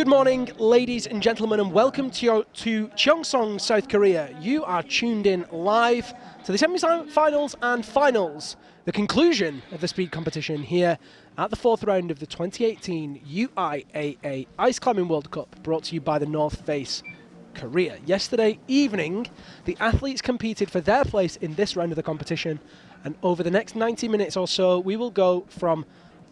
Good morning, ladies and gentlemen, and welcome to Cheongsong, South Korea. You are tuned in live to the semi-finals and finals, the conclusion of the speed competition here at the fourth round of the 2018 UIAA Ice Climbing World Cup, brought to you by the North Face Korea. Yesterday evening, the athletes competed for their place in this round of the competition, and over the next 90 minutes or so, we will go from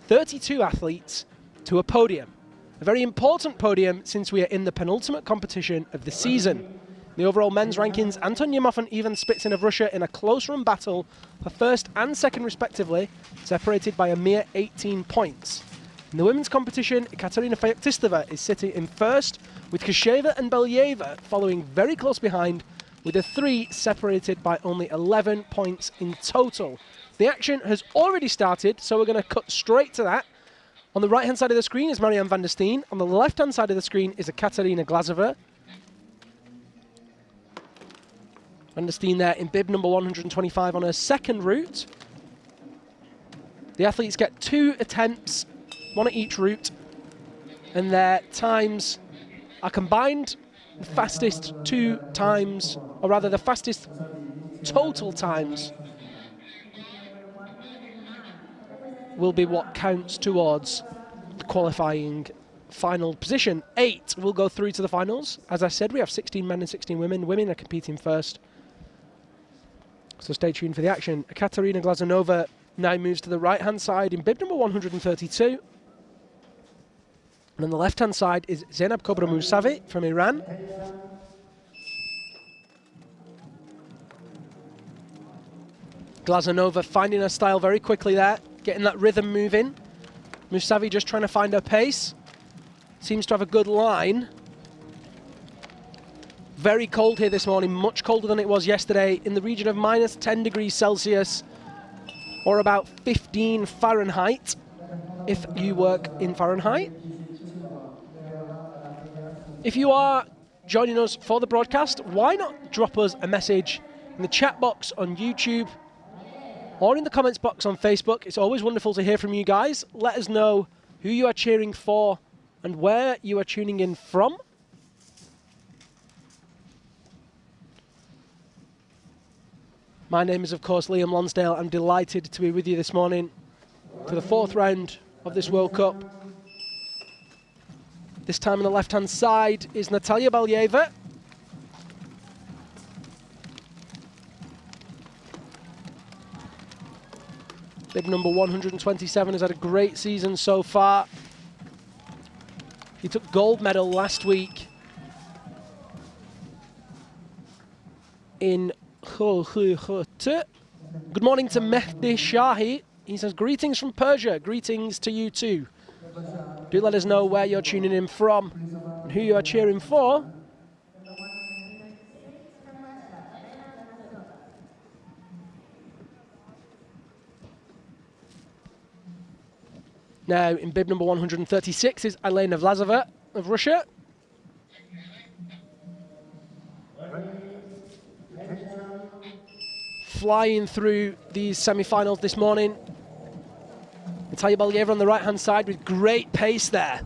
32 athletes to a podium. A very important podium since we are in the penultimate competition of the season. The overall men's rankings, Anton Yemov and Ivan Spitsin of Russia in a close run battle for first and second respectively, separated by a mere 18 points. In the women's competition, Katerina Feoktistova is sitting in first, with Kosheva and Belyeva following very close behind, with the three separated by only 11 points in total. The action has already started, so we're going to cut straight to that. On the right-hand side of the screen is Marianne van der Steen. On the left-hand side of the screen is a Katerina Glazova. Van der Steen there in bib number 125 on her second route. The athletes get 2 attempts, one at each route, and their times are combined. The fastest 2 times, or rather the fastest total times, will be what counts towards the qualifying final position. 8 will go through to the finals. As I said, we have 16 men and 16 women. Women are competing first, so stay tuned for the action. Katerina Glazunova now moves to the right-hand side in bib number 132. And on the left-hand side is Zainab Kobra Musavi from Iran. Glazunova finding her style very quickly there, getting that rhythm moving. Musavi just trying to find her pace. Seems to have a good line. Very cold here this morning, much colder than it was yesterday, in the region of minus 10 degrees Celsius, or about 15 Fahrenheit, if you work in Fahrenheit. If you are joining us for the broadcast, why not drop us a message in the chat box on YouTube or in the comments box on Facebook. It's always wonderful to hear from you guys. Let us know who you are cheering for and where you are tuning in from. My name is, of course, Liam Lonsdale. I'm delighted to be with you this morning for the fourth round of this World Cup. This time on the left-hand side is Natalia Belyeva. Bib number 127 has had a great season so far. He took gold medal last week in Good morning to Mehdi Shahi. He says, greetings from Persia. Greetings to you too. Do let us know where you're tuning in from and who you are cheering for. Now, in bib number 136 is Elena Vlasova of Russia. Flying through these semi-finals this morning. Natalia Belyeva on the right-hand side with great pace there.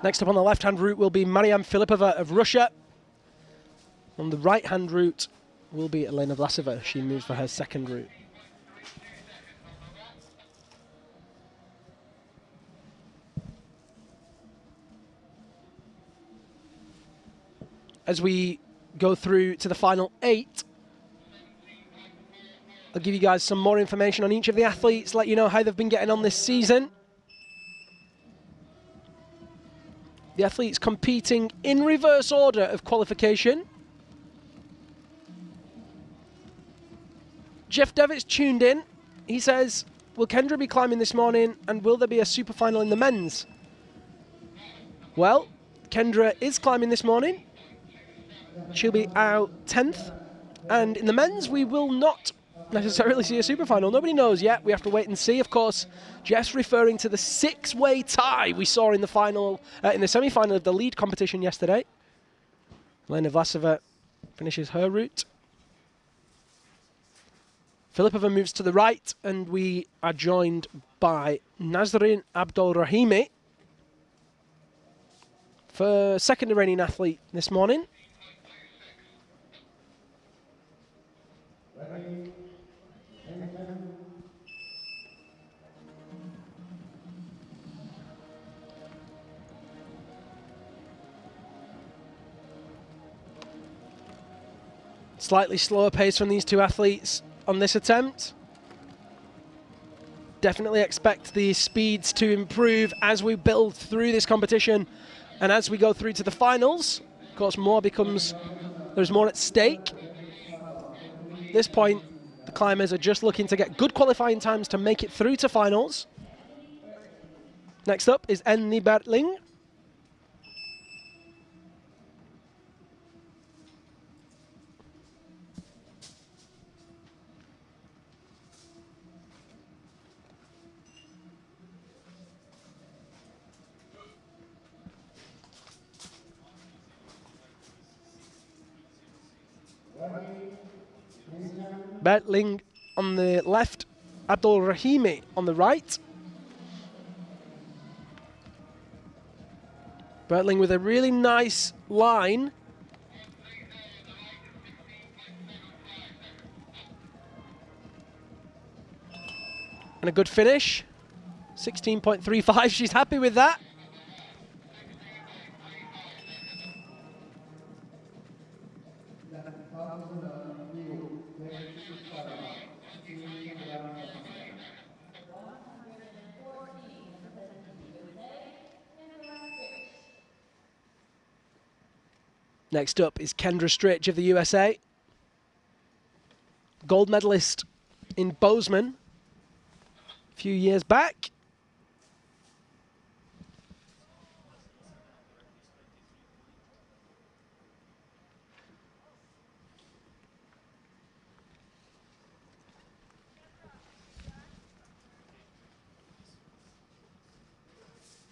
Next up on the left-hand route will be Mariam Filipova of Russia. On the right-hand route will be Elena Vlasova. She moves for her second route. As we go through to the final 8, I'll give you guys some more information on each of the athletes, let you know how they've been getting on this season. The athletes competing in reverse order of qualification. Jeff Devitt's tuned in. He says, will Kendra be climbing this morning and will there be a super final in the men's? Well, Kendra is climbing this morning. She'll be out 10th. And in the men's, we will not necessarily see a super final. Nobody knows yet. We have to wait and see. Of course, Jeff's referring to the 6-way tie we saw in the final, in the semi-final of the lead competition yesterday. Lena Vlasova finishes her route. Filipova moves to the right, and we are joined by Nazrin Abdolrahimi, for second Iranian athlete this morning. Slightly slower pace from these two athletes on this attempt. Definitely expect the speeds to improve as we build through this competition and as we go through to the finals. Of course, there's more at stake. At this point, the climbers are just looking to get good qualifying times to make it through to finals. Next up is Enni Bertling. Bertling on the left, Abdolrahimi on the right. Bertling with a really nice line. And a good finish. 16.35, she's happy with that. Next up is Kendra Stritch of the USA. Gold medalist in Bozeman a few years back.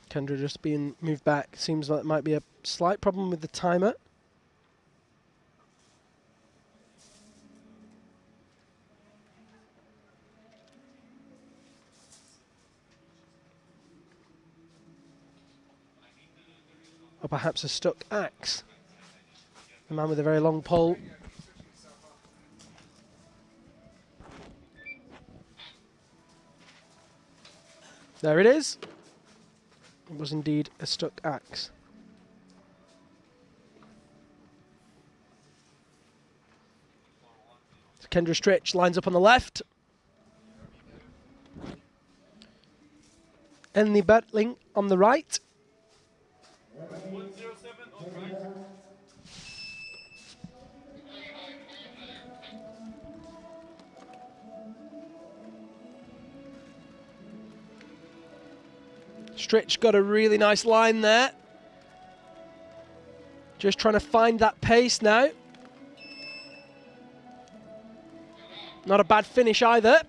Kendra just being moved back. Seems like it might be a slight problem with the timer. Or perhaps a stuck axe. The man with a very long pole. There it is. It was indeed a stuck axe. So Kendra Stritch lines up on the left. Enni Bertling on the right. Stritch got a really nice line there. Just trying to find that pace now. Not a bad finish either.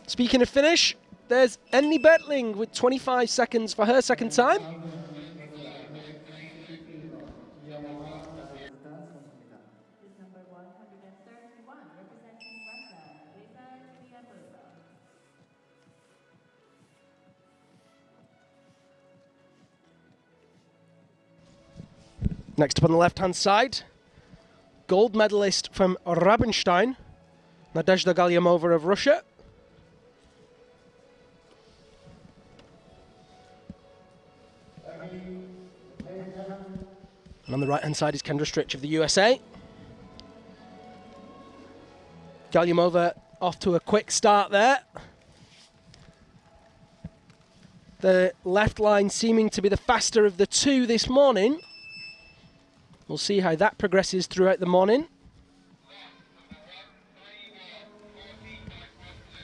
Speaking of finish, there's Enni Bertling with 25 seconds for her second time. Next up on the left-hand side, gold medalist from Rabenstein, Nadezhda Galyamova of Russia. And on the right-hand side is Kendra Stritch of the USA. Galyamova off to a quick start there. The left line seeming to be the faster of the two this morning. We'll see how that progresses throughout the morning.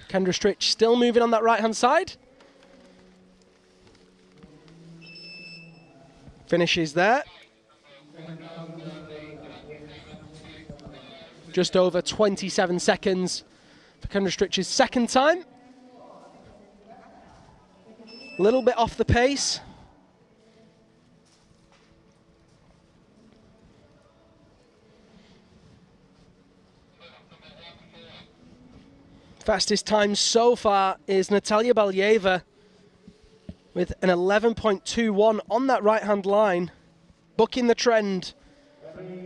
Kendra Stritch still moving on that right-hand side. Finishes there. Just over 27 seconds for Kendra Strich's second time. A little bit off the pace. Fastest time so far is Natalia Balyeva with an 11.21 on that right-hand line, bucking the trend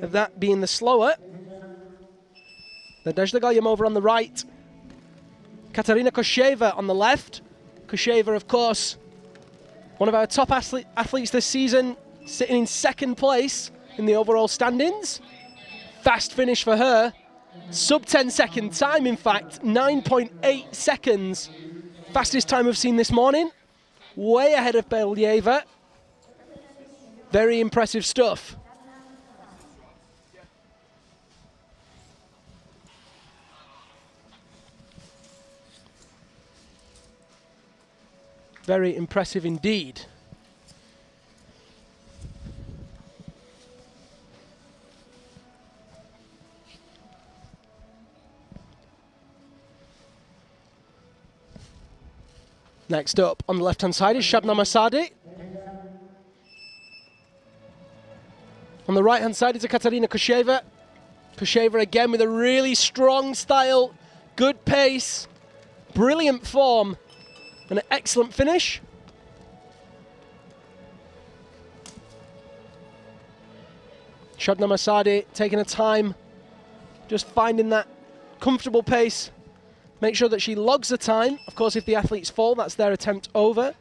of that being the slower. Nadezhda Galyamova on the right, Katarina Kosheva on the left. Kosheva, of course, one of our top athletes this season, sitting in second place in the overall standings. Fast finish for her. Sub 10-second time, in fact, 9.8 seconds. Fastest time we've seen this morning. Way ahead of Balyeva. Very impressive stuff. Very impressive indeed. Next up on the left-hand side is Shabnam Asadi. On the right-hand side is Katarina Kosheva. Kosheva again with a really strong style, good pace, brilliant form, and an excellent finish. Shabnam Asadi taking her time, just finding that comfortable pace. Make sure that she logs the time. Of course, if the athletes fall, that's their attempt over.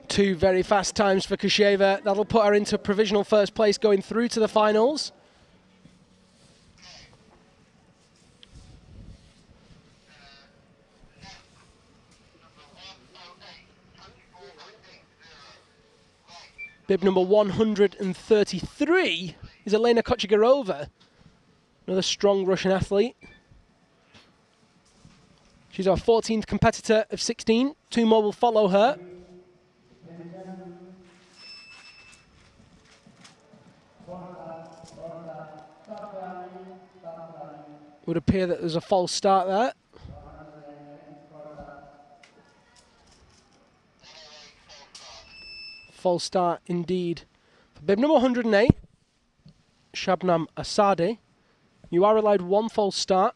Two very fast times for Kosheva. That'll put her into provisional first place going through to the finals. Bib number 133 is Elena Kochigorova, another strong Russian athlete. She's our 14th competitor of 16. Two more will follow her. It would appear that there's a false start there. False start indeed. For bib number 108, Shabnam Asadi, you are allowed one false start.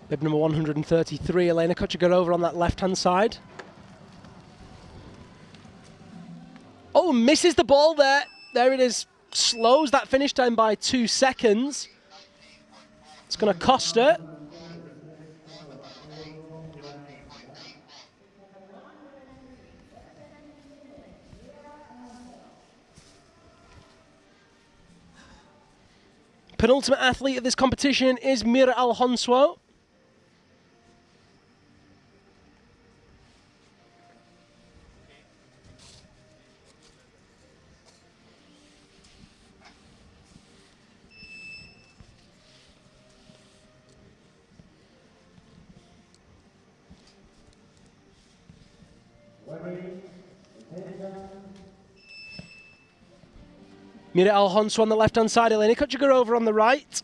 Bib number 133, Elena Kochigorova on that left-hand side. Oh, misses the ball there. There it is. Slows that finish time by 2 seconds. It's going to cost her. Penultimate athlete of this competition is Mira Alhonswo. Mira Alhonswo on the left-hand side, Elena Kochigorova on the right.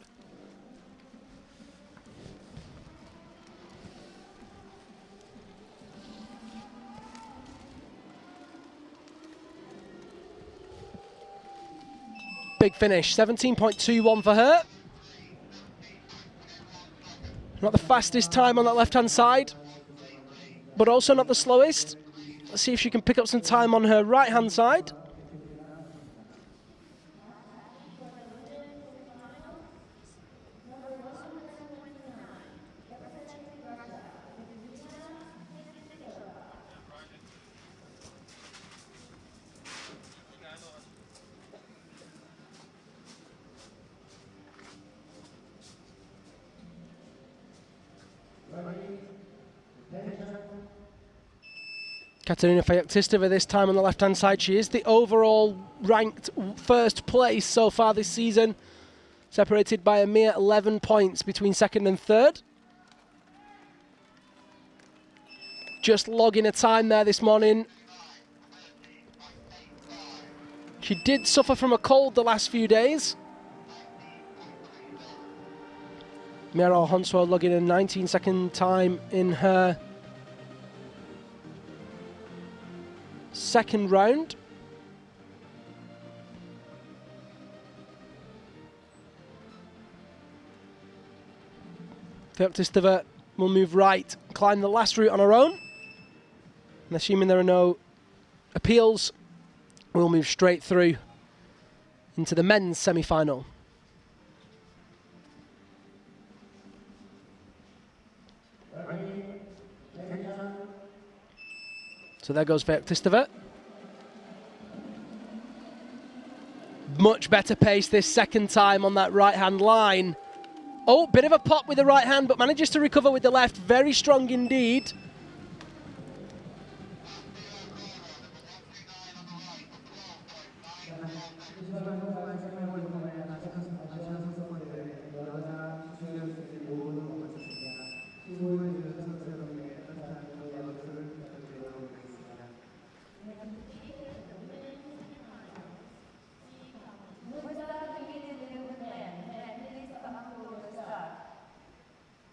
Big finish, 17.21 for her. Not the fastest time on that left-hand side, but also not the slowest. Let's see if she can pick up some time on her right-hand side. Katerina Feoktistova this time on the left-hand side. She is the overall ranked first place so far this season, separated by a mere 11 points between second and third. Just logging a time there this morning. She did suffer from a cold the last few days. Miro Honswo logging a 19-second time in her second round. Feoktistova will move right, climb the last route on her own. And assuming there are no appeals, we'll move straight through into the men's semi-final. So there goes Feoktistova. Much better pace this second time on that right-hand line. Oh, bit of a pop with the right hand, but manages to recover with the left. Very strong indeed.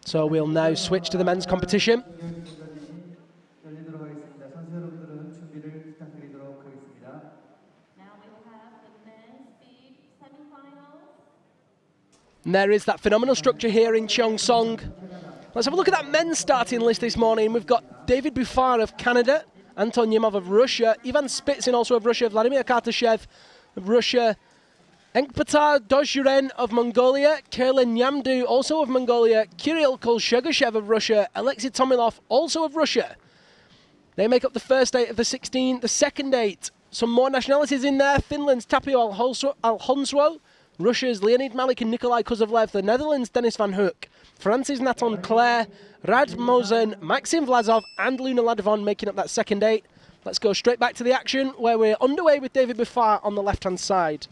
So we'll now switch to the men's competition. And there is that phenomenal structure here in Cheongsong. Let's have a look at that men's starting list this morning. We've got David Buffard of Canada, Anton Yemov of Russia, Ivan Spitsin also of Russia, Vladimir Kartashev of Russia, Enkpatar Dozhuren of Mongolia, Kerlin Yamdu also of Mongolia, Kirill Kolshegashev of Russia, Alexei Tomilov also of Russia. They make up the first 8 of the 16, the second 8. Some more nationalities in there. Finland's Tapio Alhonswo, Russia's Leonid Malik and Nikolai Kozovlev, the Netherlands' Dennis van Hoek, France's Nathan Clare, Rad Mosen, Maxim Vlasov and Luna Ladovon making up that second 8. Let's go straight back to the action where we're underway with David Buffard on the left-hand side.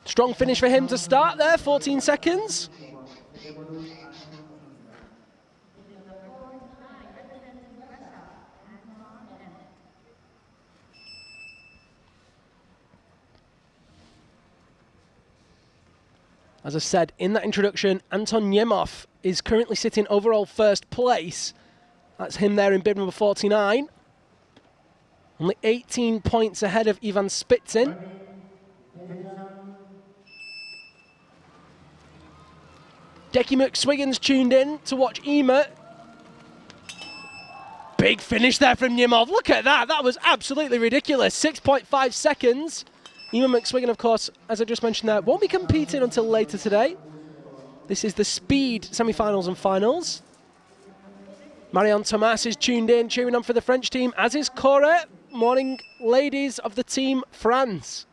Strong finish for him to start there, 14 seconds. As I said in that introduction, Anton Yemov is currently sitting overall first place. That's him there in bib number 49. Only 18 points ahead of Ivan Spitsin. Decky McSwiggan's tuned in to watch Ema. Big finish there from Yemov. Look at that. That was absolutely ridiculous. 6.5 seconds. Ema McSwiggan, of course, as I just mentioned there, won't be competing until later today. This is the speed semi-finals and finals. Marion Thomas is tuned in, cheering on for the French team, as is Cora. Morning, ladies of the Team France.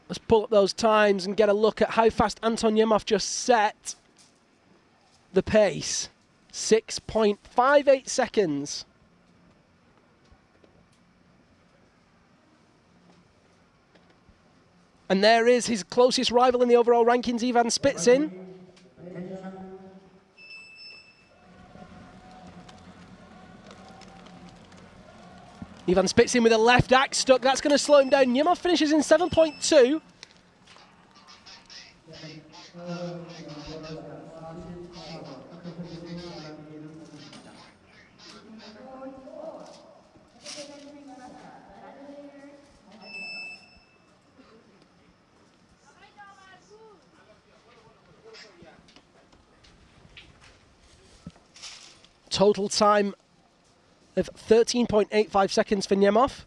Let's pull up those times and get a look at how fast Anton Yemov just set the pace. 6.58 seconds. And there is his closest rival in the overall rankings, Ivan Spitsin. Ivan Spitsin with a left axe stuck. That's going to slow him down. Yemov finishes in 7.2. Total time of 13.85 seconds for Yemov.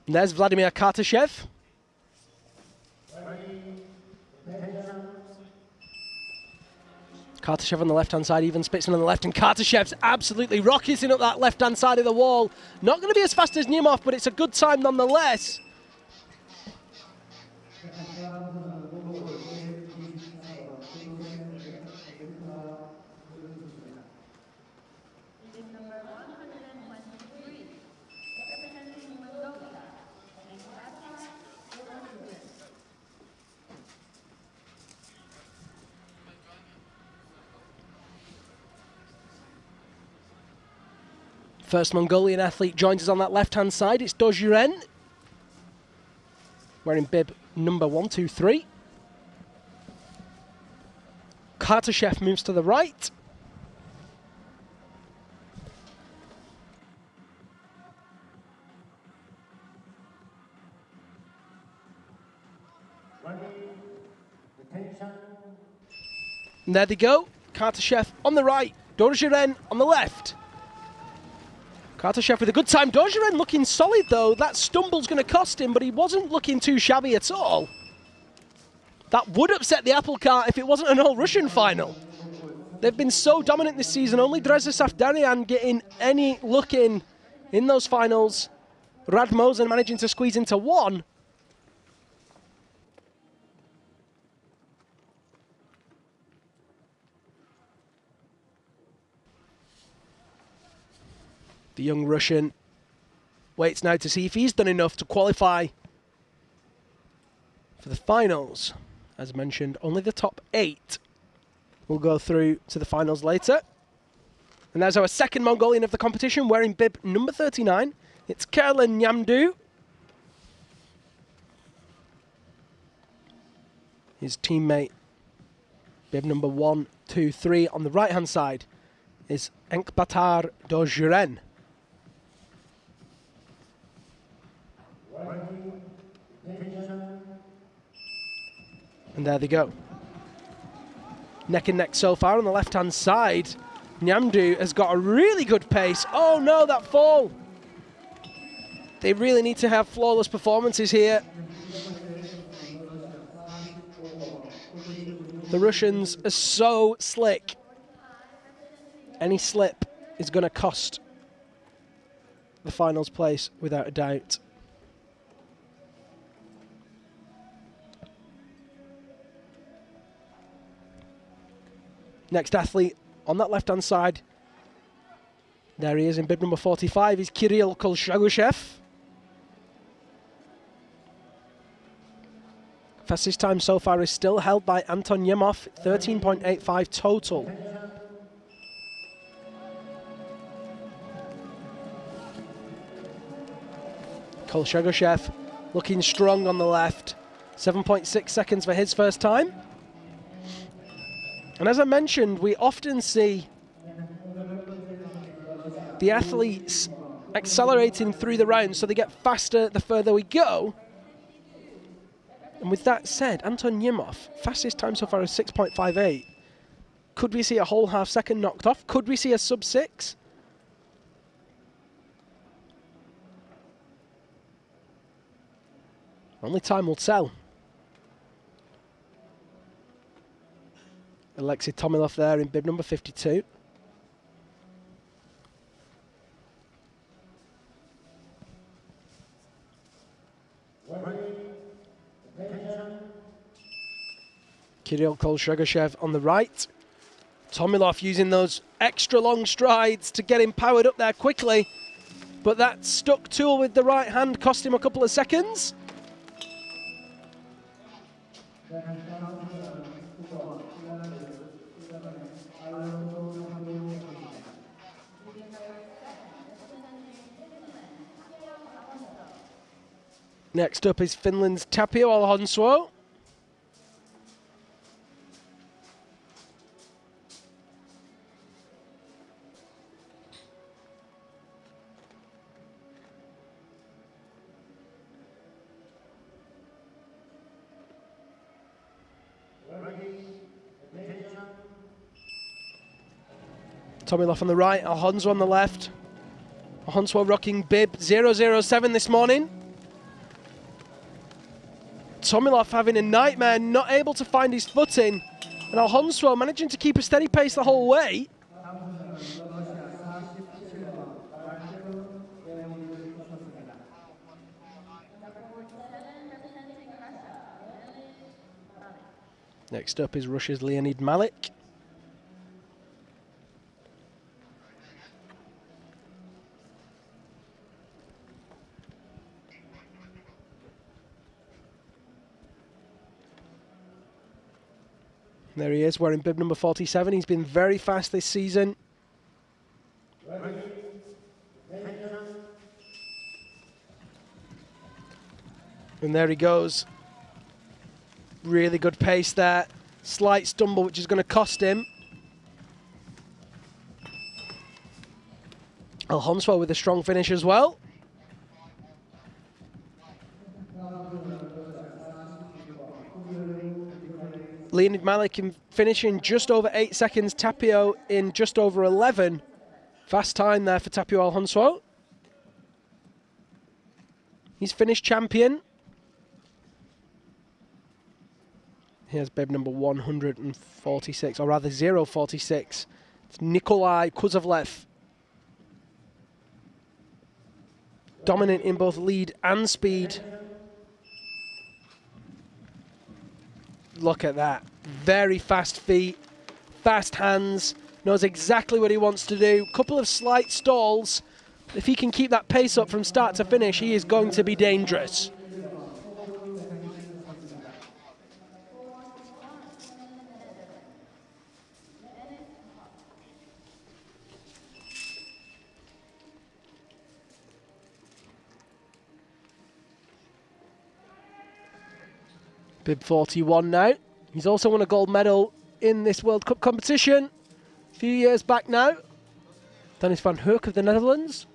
And there's Vladimir Kartashev. Kartashev on the left-hand side, even Spitzman on the left, and Kartashev's absolutely rocketing up that left-hand side of the wall. Not going to be as fast as Niemov, but it's a good time nonetheless. First Mongolian athlete joins us on that left-hand side. It's Dojuren, wearing bib number 123. Kartashev moves to the right. And there they go. Kartashev on the right, Dojuren on the left. Kartashev with a good time. Dojuren looking solid though. That stumble's going to cost him, but he wasn't looking too shabby at all. That would upset the apple cart if it wasn't an all-Russian final. They've been so dominant this season. Only Dreza Safdarian getting any look in those finals. Radmosen managing to squeeze into one. The young Russian waits now to see if he's done enough to qualify for the finals. As mentioned, only the top 8 will go through to the finals later. And there's our second Mongolian of the competition, wearing bib number 39. It's Kerlan Nyamdu. His teammate, bib number 123 on the right-hand side, is Enkbatar Dojuren. And there they go. Neck and neck so far on the left-hand side. Nyamdu has got a really good pace. Oh no, that fall. They really need to have flawless performances here. The Russians are so slick. Any slip is going to cost the finals place without a doubt. Next athlete on that left-hand side, there he is in bib number 45, is Kirill Kolshagushev. Fastest time so far is still held by Anton Yemov, 13.85 total. Kolshagushev looking strong on the left, 7.6 seconds for his first time. And as I mentioned, we often see the athletes accelerating through the rounds, so they get faster the further we go. And with that said, Anton Yemov, fastest time so far is 6.58. Could we see a whole half second knocked off? Could we see a sub 6? Only time will tell. Alexei Tomilov there in bib number 52. Kirill Kolshagushev on the right. Tomilov using those extra long strides to get him powered up there quickly. But that stuck tool with the right hand cost him a couple of seconds. Next up is Finland's Tapio Alhonsuo. Tomilov on the right, Alhonsuo on the left. Alhonsuo rocking bib 007 this morning. Tomilov having a nightmare, not able to find his footing. And Alhonswo managing to keep a steady pace the whole way. Next up is Russia's Leonid Malik. There he is, wearing bib number 47. He's been very fast this season. And there he goes. Really good pace there. Slight stumble, which is going to cost him. Alhonswo with a strong finish as well. Leonid Malik in finishing just over 8 seconds. Tapio in just over 11. Fast time there for Tapio Alhonswo. He's finished champion. Here's bib number 146, or rather 046. It's Nikolai Kuzovlev. Dominant in both lead and speed. Look at that. Very fast feet, fast hands, knows exactly what he wants to do. Couple of slight stalls. If he can keep that pace up from start to finish, he is going to be dangerous. Bib 41 now. He's also won a gold medal in this World Cup competition a few years back now. Dennis van Hoek of the Netherlands.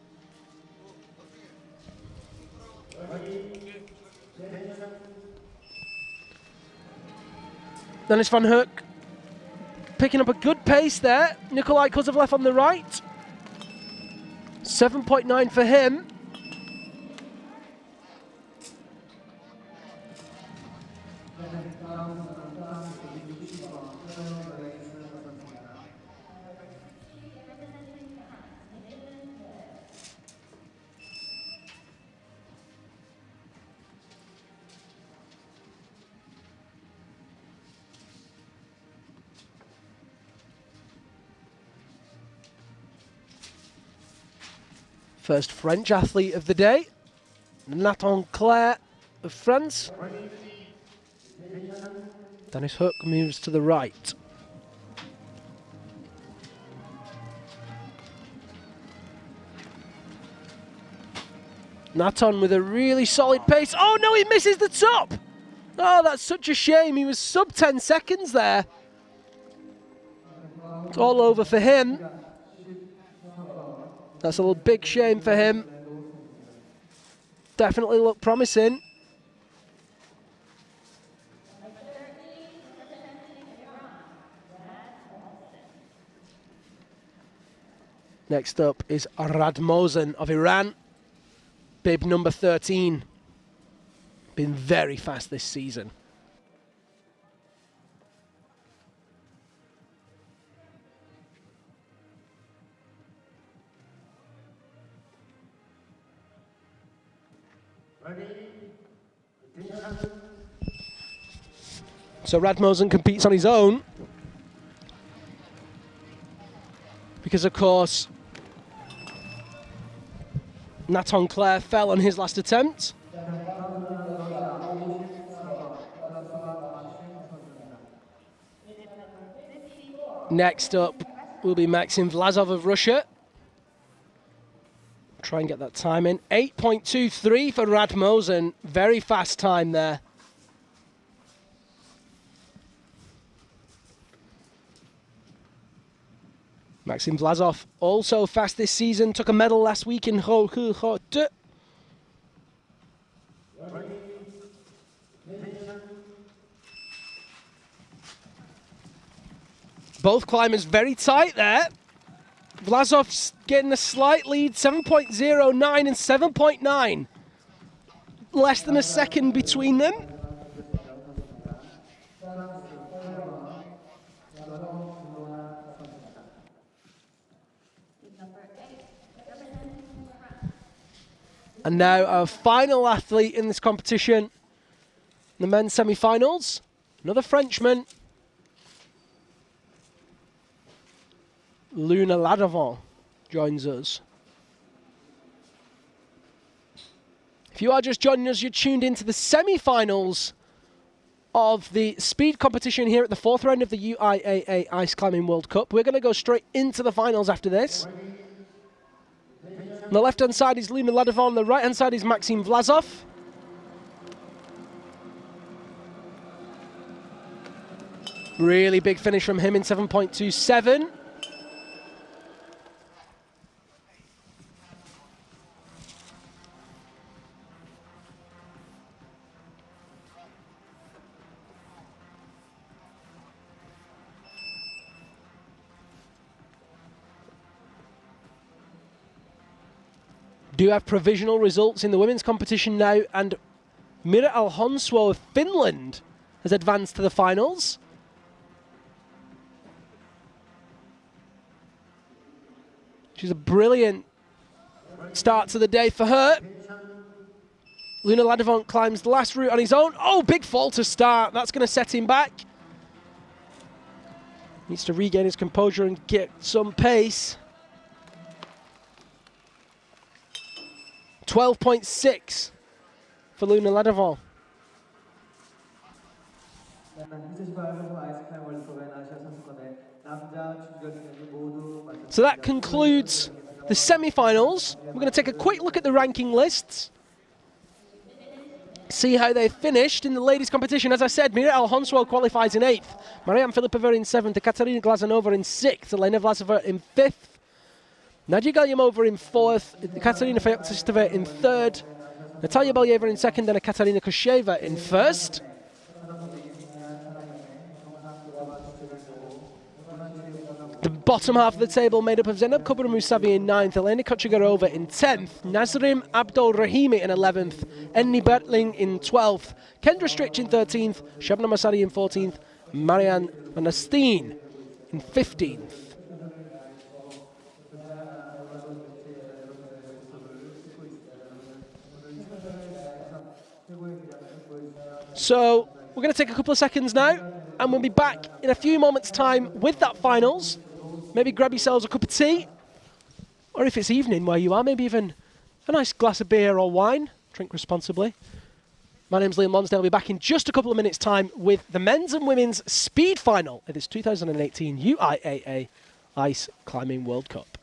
Dennis van Hoek picking up a good pace there. Nikolai Kuzovlev on the right. 7.9 for him. First French athlete of the day, Nathan Claire of France. Dennis Hook moves to the right. Nathan with a really solid pace. Oh no, he misses the top! Oh, that's such a shame. He was sub 10 seconds there. It's all over for him. That's a little big shame for him. Definitely looked promising. Next up is Radmozen of Iran. Bib number 13. Been very fast this season. So Radmozen competes on his own because, of course, Nathan Claire fell on his last attempt. Next up will be Maxim Vlasov of Russia. Try and get that time in. 8.23 for Radmozen. Very fast time there. Maxim Vlasov also fast this season. Took a medal last week in Ho. Both climbers very tight there. Vlasov's getting a slight lead, 7.09 and 7.9. Less than a second between them. And now our final athlete in this competition, the men's semi-finals, another Frenchman, Luna Ladavant joins us. If you are just joining us, you're tuned into the semi-finals of the speed competition here at the fourth round of the UIAA Ice Climbing World Cup. We're going to go straight into the finals after this. On the left-hand side is Luna Ladavant, on the right-hand side is Maxim Vlasov. Really big finish from him in 7.27. Do have provisional results in the women's competition now, and Mira Alhonswo of Finland has advanced to the finals. She's a brilliant start to the day for her. Luna Ladavant climbs the last route on his own. Oh, big fall to start. That's going to set him back. Needs to regain his composure and get some pace. 12.6 for Luna Ladavant. So that concludes the semi-finals. We're going to take a quick look at the ranking lists. See how they finished in the ladies' competition. As I said, Mira Alhonswo qualifies in 8th. Marianne Filipova in 7th. Ekaterina Glazanova in 6th. Elena Vlasova in 5th. Nadia Galyamova in 4th. Katerina Feoktistova in 3rd. Natalia Belyeva in 2nd. And Ekaterina Kosheva in 1st. The bottom half of the table made up of Zenab Kubra-Musavi in 9th, Elena Kochigarova in 10th, Nazrim Abdul-Rahimi in 11th, Enni Bertling in 12th, Kendra Stritch in 13th, Shabna Masari in 14th, Marianne Manastin in 15th. So we're going to take a couple of seconds now, and we'll be back in a few moments' time with that finals. Maybe grab yourselves a cup of tea, or if it's evening where you are, maybe even a nice glass of beer or wine. Drink responsibly. My name's Liam Lonsdale. I'll be back in just a couple of minutes' time with the men's and women's speed final at this 2018 UIAA Ice Climbing World Cup.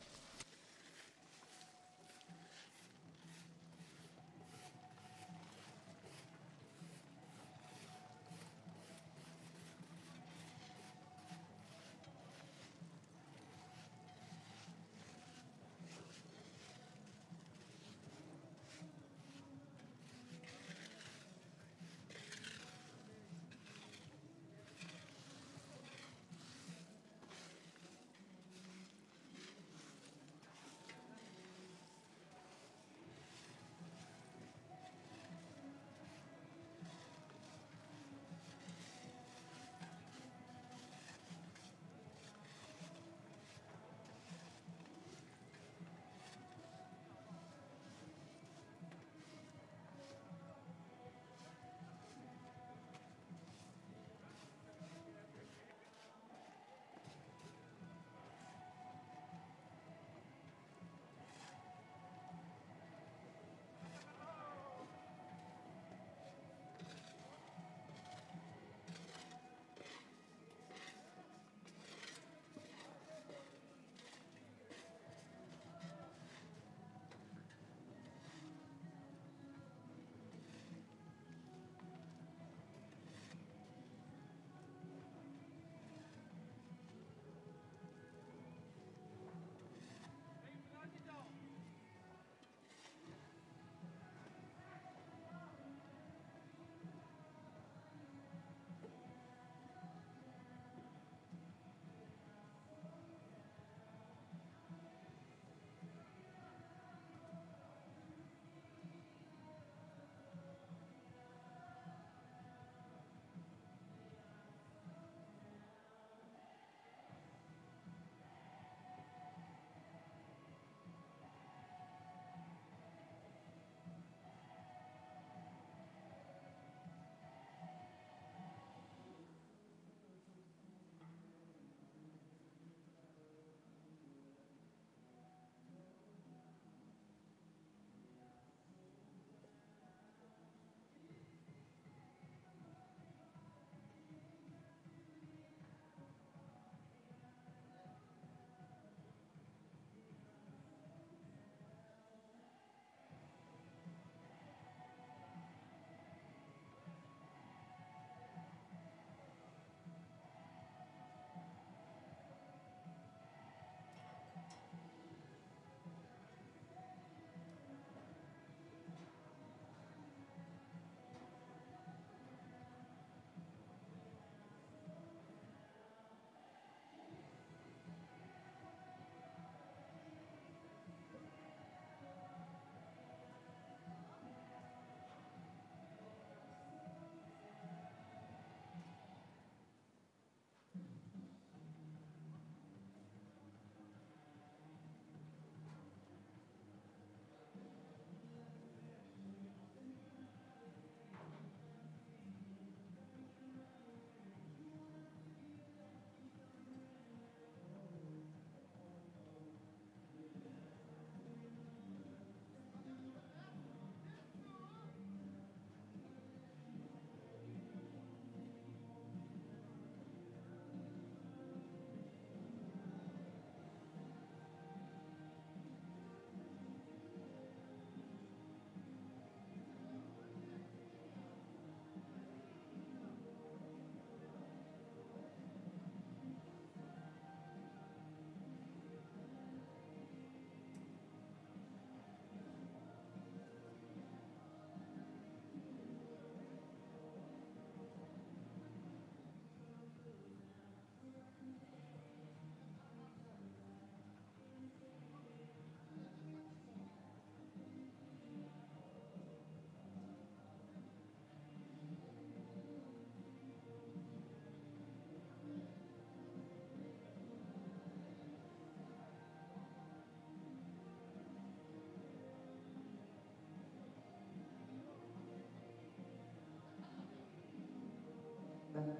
네.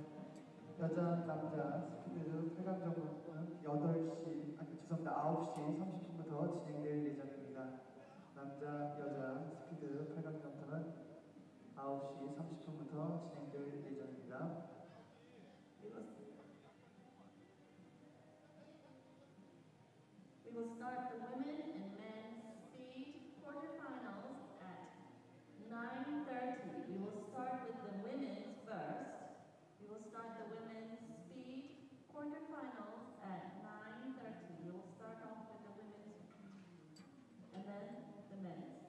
여자, 남자 스피드 8강전은 8시, 아니 죄송합니다. 9시 30분부터 진행될 예정입니다. 남자, 여자 스피드 8강전은 9시 30분부터 진행될 예정입니다. We will start the women and men's speed quarterfinals at 9:30. We will start with the women's first. We will start the women's speed quarterfinals at 9:30. We will start off with the women's and then the men's.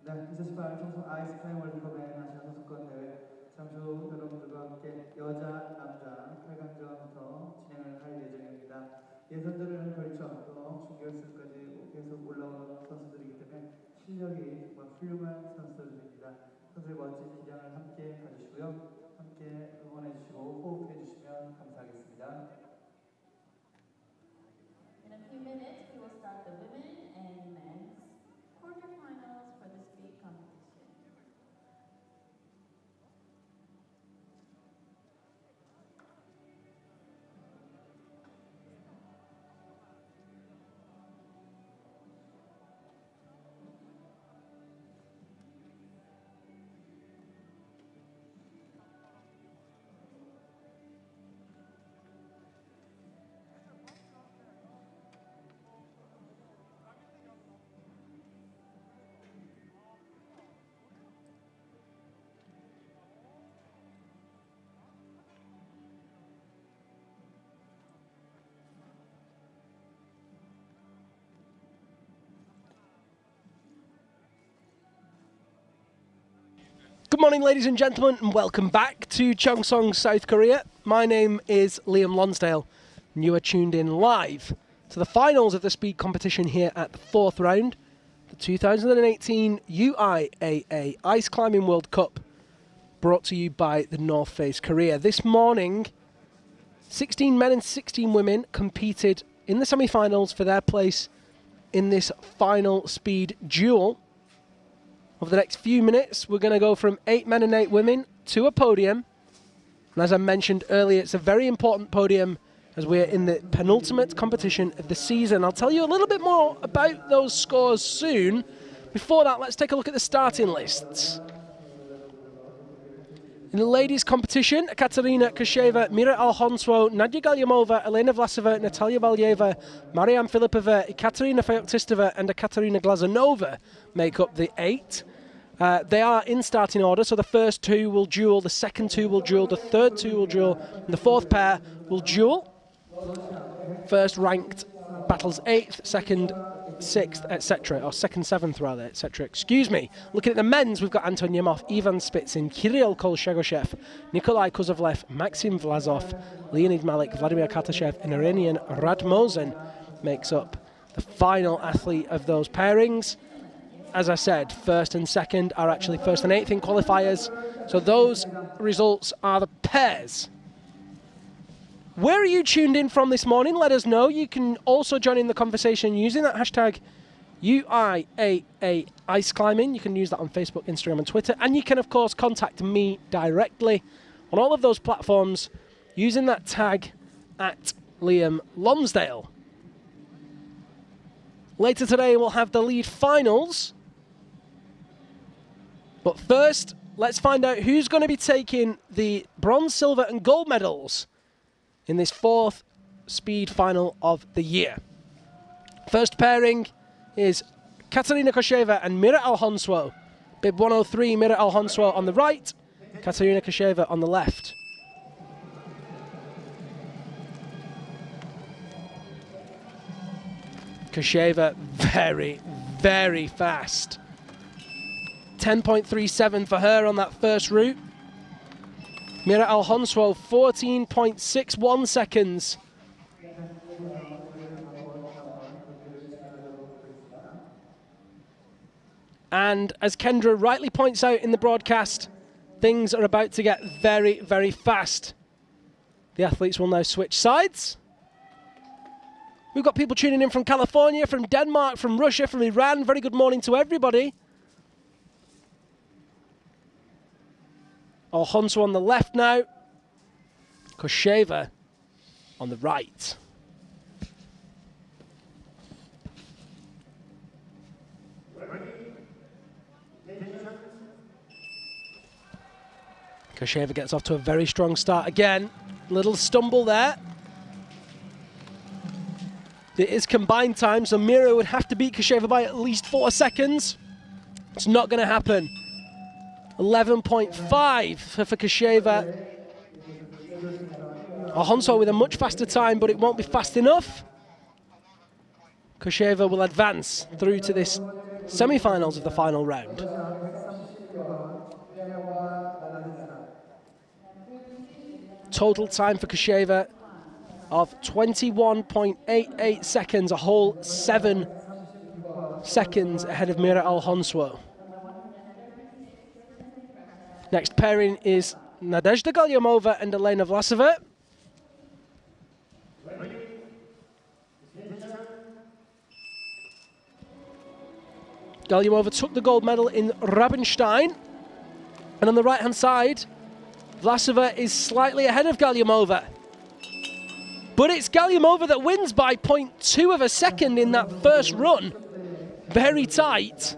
네, 2018 청소 아이스크림 월드컵의 아시아 선수권 대회 잠시 후 여러분들과 함께 여자, 남자 8강전부터 진행을 할 예정입니다. 예선전을 걸쳐 또 준결승까지 계속 올라오는 선수들이기 때문에 실력이 정말 훌륭한 선수들입니다. 선수의 멋진 기량을 함께 가주시고요. 함께 응원해 주시고 호흡해 주시면 감사하겠습니다. In a few minutes, we will start the women and men's quarterfinals for the speed competition. Good morning, ladies and gentlemen, and welcome back to Cheongsong, South Korea. My name is Liam Lonsdale, and you are tuned in live to the finals of the speed competition here at the fourth round, the 2018 UIAA Ice Climbing World Cup, brought to you by the North Face Korea. This morning, 16 men and 16 women competed in the semi-finals for their place in this final speed duel. Over the next few minutes, we're going to go from 8 men and 8 women to a podium. And as I mentioned earlier, it's a very important podium as we're in the penultimate competition of the season. I'll tell you a little bit more about those scores soon. Before that, let's take a look at the starting lists. In the ladies' competition, Katerina Kosheva, Mira Alhonswo, Nadia Galyamova, Elena Vlasova, Natalia Valyeva, Mariam Filipova, Ekaterina Feoktistova and Ekaterina Glazanova make up the 8. They are in starting order, so the first 2 will duel, the second 2 will duel, the third 2 will duel, and the fourth pair will duel. First ranked battles 8th, second 6th, etc., or second 7th rather, etc. Excuse me. Looking at the men's, we've got Anton Yemov, Ivan Spitsin, Kirill Kolshegoshev, Nikolai Kozovlev, Maxim Vlasov, Leonid Malik, Vladimir Katashev, and Iranian Radmozen makes up the final athlete of those pairings. As I said, first and second are actually first and 8th in qualifiers, so those results are the pairs. Where are you tuned in from this morning? Let us know. You can also join in the conversation using that hashtag UIAA Ice Climbing. You can use that on Facebook, Instagram and Twitter. And you can, of course, contact me directly on all of those platforms using that tag at Liam Lonsdale. Later today, we'll have the lead finals. But first, let's find out who's going to be taking the bronze, silver and gold medals in this 4th speed final of the year. First pairing is Katerina Kosheva and Mira Alhonswo. Bib 103, Mira Alhonswo on the right, Katerina Kosheva on the left. Kosheva very, very fast. 10.37 for her on that first route. Mira Alhonswo, 14.61 seconds. And as Kendra rightly points out in the broadcast, things are about to get very, very fast. The athletes will now switch sides. We've got people tuning in from California, from Denmark, from Russia, from Iran. Very good morning to everybody. Alhonswo on the left now. Kosheva on the right. Kosheva gets off to a very strong start again. Little stumble there. It is combined time, so Mira would have to beat Kosheva by at least 4 seconds. It's not going to happen. 11.5 for Kosheva. Alhonswo with a much faster time, but it won't be fast enough. Kosheva will advance through to this semi-finals of the final round. Total time for Kosheva of 21.88 seconds, a whole 7 seconds ahead of Mira Alhonswo. Next pairing is Nadezhda Galyamova and Elena Vlasova. Galyamova took the gold medal in Rabenstein. And on the right-hand side, Vlasova is slightly ahead of Galyamova. But it's Galyamova that wins by 0.2 of a second in that first run. Very tight.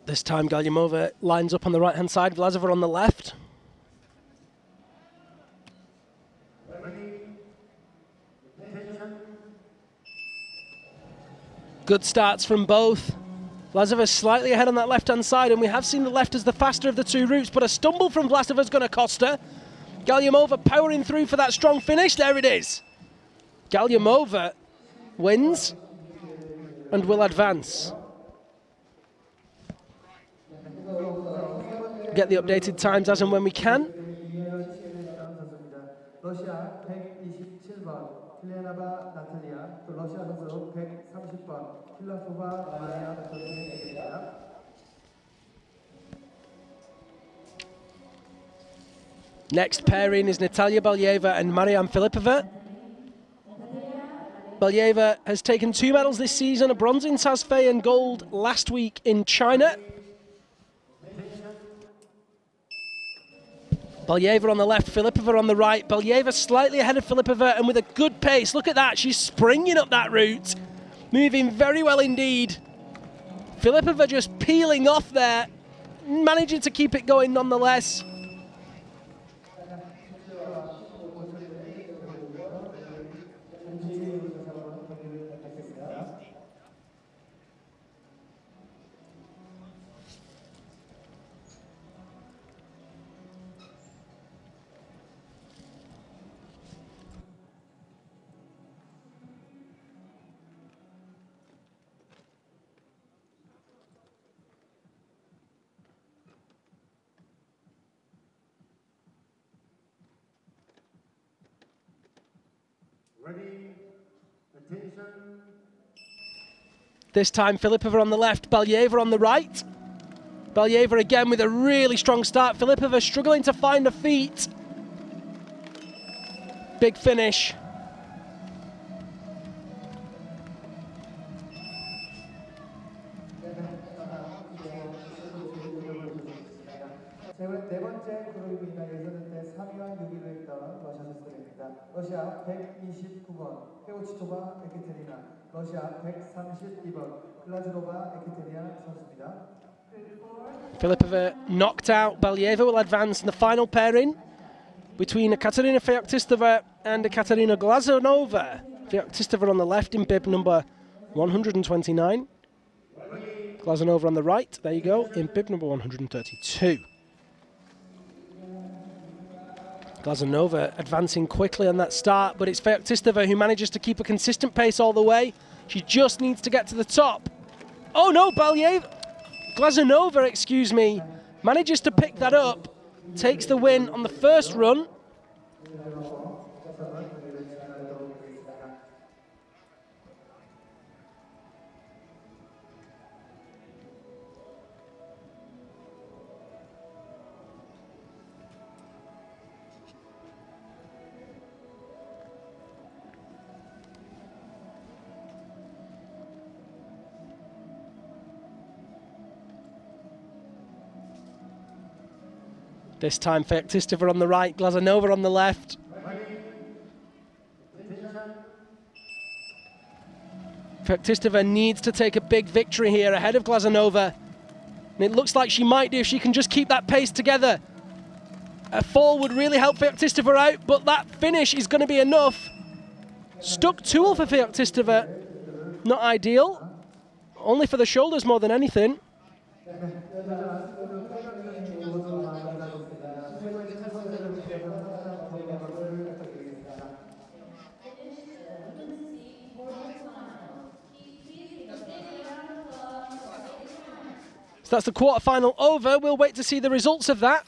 This time Galyamova lines up on the right-hand side, Vlasova on the left. Good starts from both. Vlasova slightly ahead on that left-hand side, and we have seen the left as the faster of the two routes, but a stumble from Vlasova is going to cost her. Galyamova powering through for that strong finish. There it is. Galyamova wins and will advance. Get the updated times as and when we can. Next pairing is Natalia Balyeva and Mariam Filipova. Balyeva has taken 2 medals this season, a bronze in Tasfei and gold last week in China. Balyeva on the left, Filipova on the right. Balyeva slightly ahead of Filipova and with a good pace. Look at that, she's springing up that route. Moving very well indeed. Filipova just peeling off there, managing to keep it going nonetheless. Ready, attention. This time Filipova on the left, Balyeva on the right. Balyeva again with a really strong start. Filipova struggling to find her feet. Big finish. 네 번째 그룹입니다. 예선 때 3위와 6위를 했던 러시아 선수들입니다. 러시아 129번 페오치토바 에케테리나, 러시아 132번 글라즈노바 에케테리나 선수입니다. Filipova knocked out. Balyeva will advance in the final pairing between Ekaterina Feoktistova and Ekaterina Glazunova. Feoktistova on the left in bib number 129. Glazunova on the right, there you go, in bib number 132. Glazunova advancing quickly on that start, but it's Feoktistova who manages to keep a consistent pace all the way. She just needs to get to the top. Oh no, Glazunova, excuse me, manages to pick that up, takes the win on the first run. This time Feoktistova on the right, Glazunova on the left. Feoktistova needs to take a big victory here ahead of Glazunova. And it looks like she might do if she can just keep that pace together. A fall would really help Feoktistova out, but that finish is going to be enough. Stuck tool for Feoktistova. Not ideal. Only for the shoulders more than anything. So that's the quarterfinal over. We'll wait to see the results of that.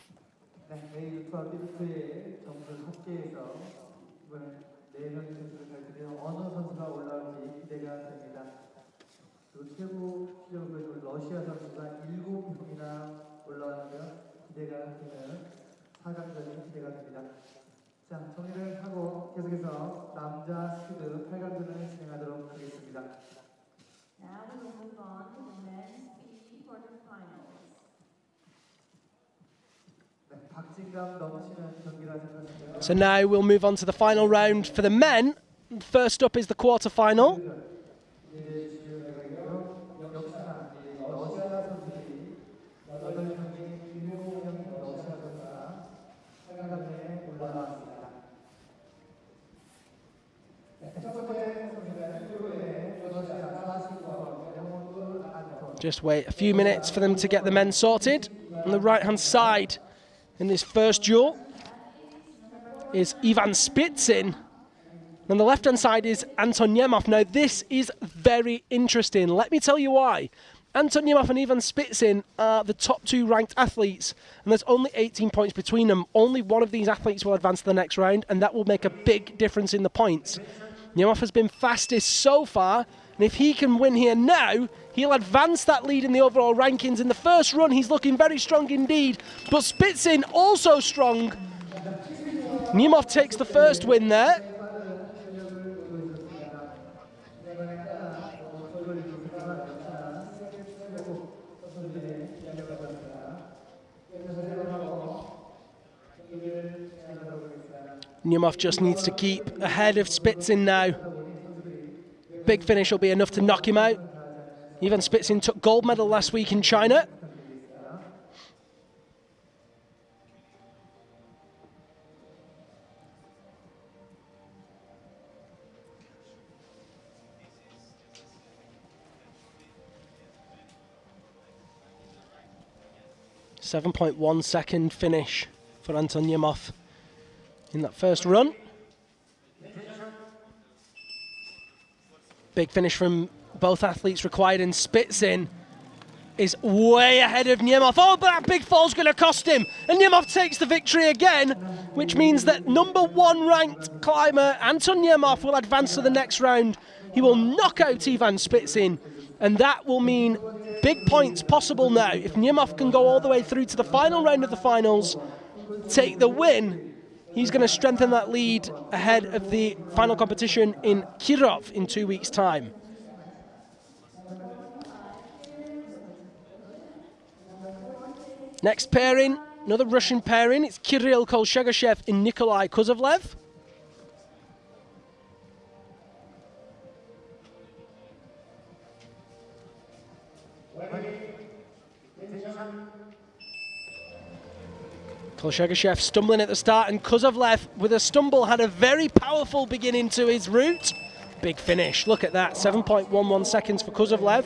자, 정리를 하고 계속해서 남자 스피드 8강전을 진행하도록 하겠습니다. Now we will move on to the men's speed quarterfinals. 네, 박진감 넘치는 경기를 하셨습니다. So now we'll move on to the final round for the men. First up is the quarterfinal. Just wait a few minutes for them to get the men sorted. On the right-hand side in this first duel is Ivan Spitsin. On the left-hand side is Anton Nemov. Now, this is very interesting. Let me tell you why. Anton Nemov and Ivan Spitsin are the top two ranked athletes, and there's only 18 points between them. Only one of these athletes will advance to the next round, and that will make a big difference in the points. Nemov has been fastest so far, and if he can win here now, he'll advance that lead in the overall rankings. In the first run, he's looking very strong indeed, but Spitsin also strong. Nemov takes the first win there. Nemov just needs to keep ahead of Spitsin now. Big finish will be enough to knock him out. Ivan Spitsin took gold medal last week in China. .1 second finish for Anton Nemov in that first run. Big finish from both athletes required, and Spitsin is way ahead of Nemov. Oh, but that big fall's going to cost him. And Nemov takes the victory again, which means that #1 ranked climber Anton Nemov will advance to the next round. He will knock out Ivan Spitsin, and that will mean big points possible now. If Nemov can go all the way through to the final round of the finals, take the win, he's going to strengthen that lead ahead of the final competition in Kirov in 2 weeks' time. Next pairing, another Russian pairing. It's Kirill Kolchegashev and Nikolai Kozovlev. Kolchegashev stumbling at the start, and Kozovlev, with a stumble, had a very powerful beginning to his route. Big finish, look at that, 7.11 seconds for Kozovlev.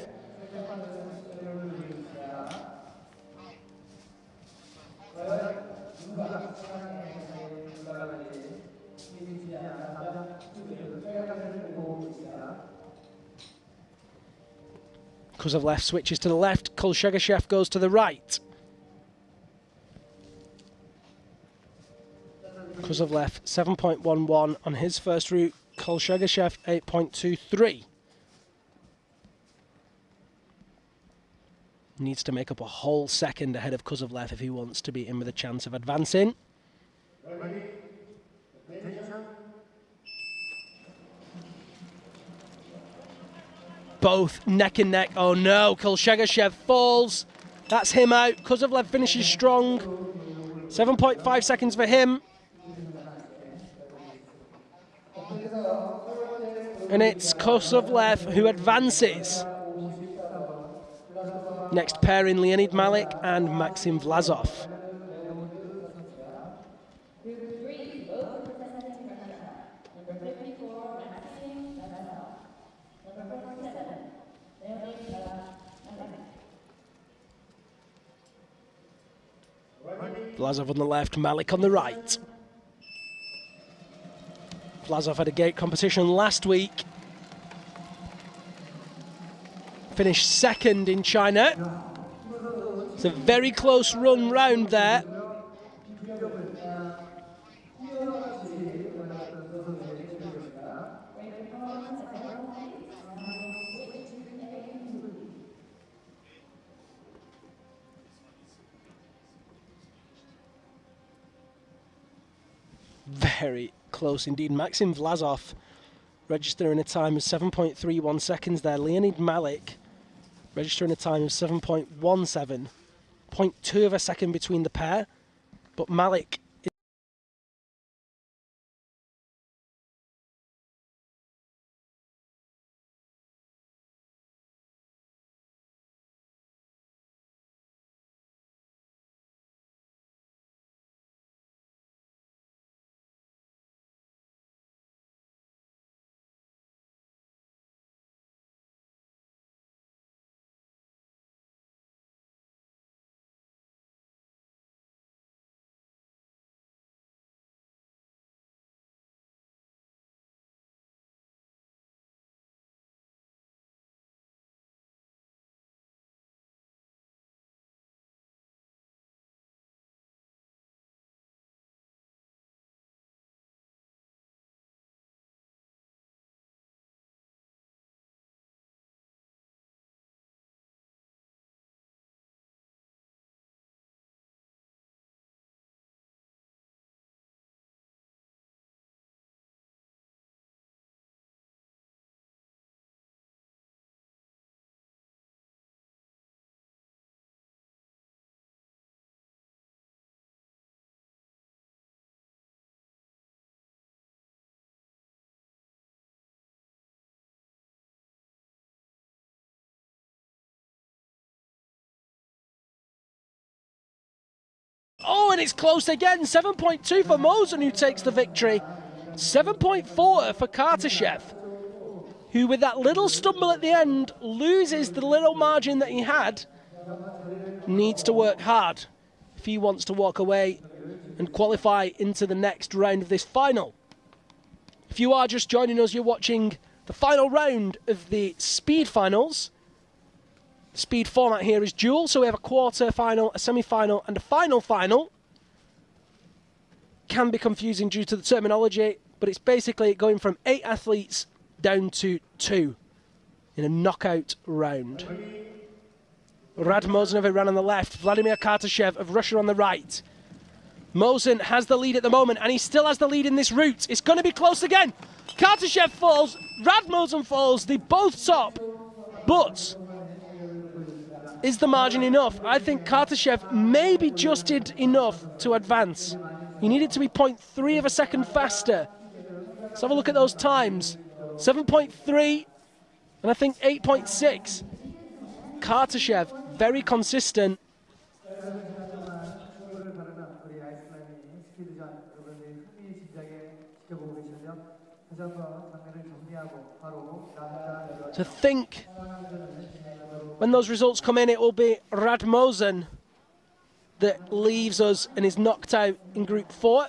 Kozovlev switches to the left, Kolchegashev goes to the right. Kozovlev 7.11 on his first route, Kolchegashev 8.23. Needs to make up a whole second ahead of Kozovlev if he wants to be in with a chance of advancing. Both neck and neck. Oh no, Kolchegashev falls. That's him out. Kozovlev finishes strong. 7.5 seconds for him. And it's Kozovlev who advances. Next pair in Leonid Malik and Maxim Vlasov. Vlasov on the left, Malik on the right. Vlasov had a gate competition last week. Finished second in China. It's a very close run round there. Very close indeed. Maxim Vlasov registering a time of 7.31 seconds there. Leonid Malik registering a time of 7.17. 0.2 of a second between the pair. But Malik and it's close again. 7.2 for Mosen, who takes the victory. 7.4 for Kartashev, who with that little stumble at the end loses the little margin that he had. Needs to work hard if he wants to walk away and qualify into the next round of this final. If you are just joining us, you're watching the final round of the speed finals. The speed format here is dual, so we have a quarter final, a semi-final and a final. Can be confusing due to the terminology, but it's basically going from 8 athletes down to 2 in a knockout round. Rad Mosen of Iran on the left, Vladimir Kartashev of Russia on the right. Mosen has the lead at the moment, and he still has the lead in this route. It's going to be close again. Kartashev falls, Rad Mosen falls, they both top, but is the margin enough? I think Kartashev maybe just did enough to advance. He needed to be 0.3 of a second faster. Let's have a look at those times. 7.3 and I think 8.6. Kartashev, very consistent. To think when those results come in, it will be Rad Mosen that leaves us and is knocked out in Group 4.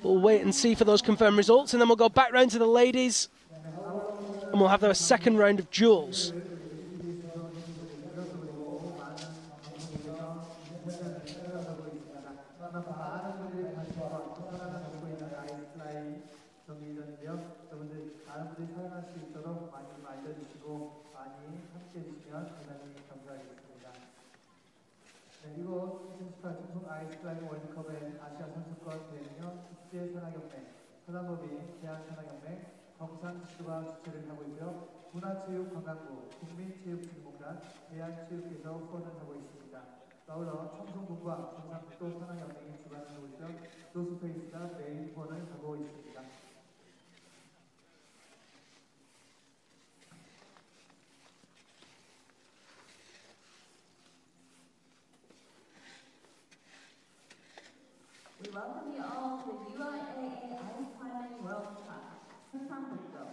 We'll wait and see for those confirmed results, and then we'll go back round to the ladies, and we'll have a second round of duels. 이곳 2018 청송 아이스클라이밍 월드컵의 아시아 선수권 대회는요, 국제산하연맹, 사단법인, 대한산하연맹, 정상지도가 주최를 하고 있고요. 문화체육관광부, 국민체육진흥공단, 대한체육회에서 후원을 하고 있습니다. 아울러 청송군과 경상북도 산하연맹이 주관을 하고 있고요. 노스페이스가 메인 후원을 하고 있습니다. We welcome you all to the UIAA Ice Climbing World Cup, Cheongsong.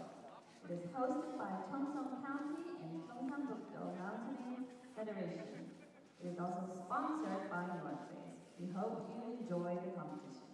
It is hosted by Cheongsong County and Cheongsong Mountaineering Federation. It is also sponsored by North Face. We hope you enjoy the competition.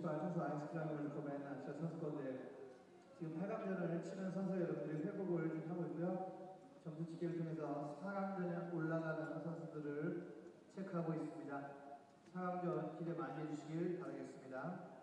2018 선수 아이스크림 월드컵의 아시아 선수권대회 지금 8강전을 치는 선수 여러분들이 회복을 좀 하고 있고요. 점수 집계를 통해서 4강전에 올라가는 선수들을 체크하고 있습니다. 4강전 기대 많이 해주시길 바라겠습니다.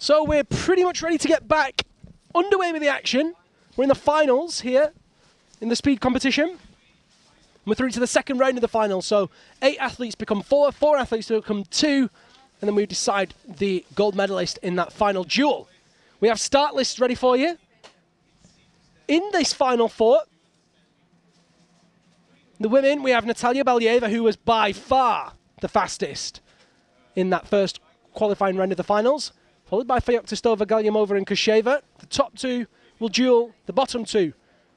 So we're pretty much ready to get back underway with the action. We're in the finals here in the speed competition. We're through to the second round of the finals. So 8 athletes become 4, 4 athletes become 2, and then we decide the gold medalist in that final duel. We have start lists ready for you. In this final 4, the women, we have Natalia Balieva, who was by far the fastest in that first qualifying round of the finals, followed by Feoktistova, Galyamova and Kosheva. The top 2 will duel, the bottom 2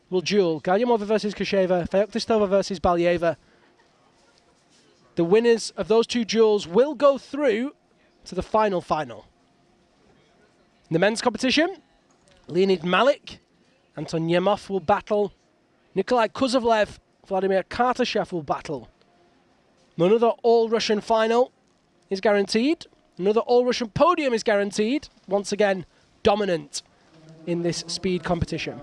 will duel. Galyamova versus Kosheva, Feoktistova versus Balieva. The winners of those 2 duels will go through to the final. In the men's competition, Leonid Malik, Anton Yemov will battle. Nikolai Kuzovlev, Vladimir Kartashev will battle. Another all-Russian final is guaranteed. Another all-Russian podium is guaranteed. Once again, dominant in this speed competition.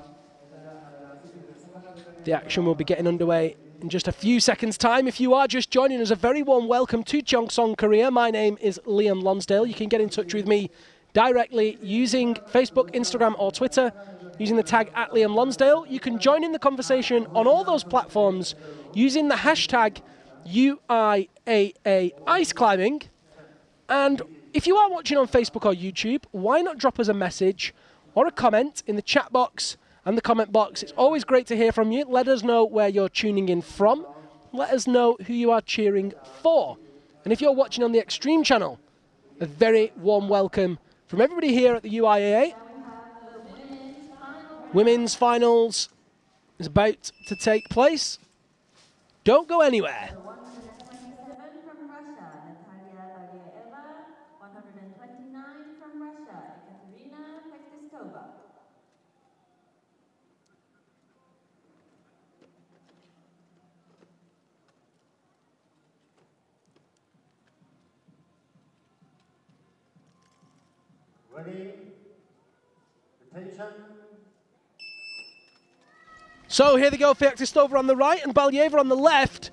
The action will be getting underway in just a few seconds' time. If you are just joining us, a very warm welcome to Cheongsong, Korea. My name is Liam Lonsdale. You can get in touch with me directly using Facebook, Instagram or Twitter, using the tag @Liam Lonsdale. You can join in the conversation on all those platforms using the hashtag UIAA ice climbing. And if you are watching on Facebook or YouTube, why not drop us a message or a comment in the chat box and the comment box. It's always great to hear from you. Let us know where you're tuning in from. Let us know who you are cheering for. And if you're watching on the Extreme channel, a very warm welcome from everybody here at the UIAA. Women's finals is about to take place. Don't go anywhere. 127 from Russia, Natalia Balieva. 129 from Russia, Ekaterina Feoktistova. Ready? Attention. So here they go, Feoktistova on the right and Balieva on the left.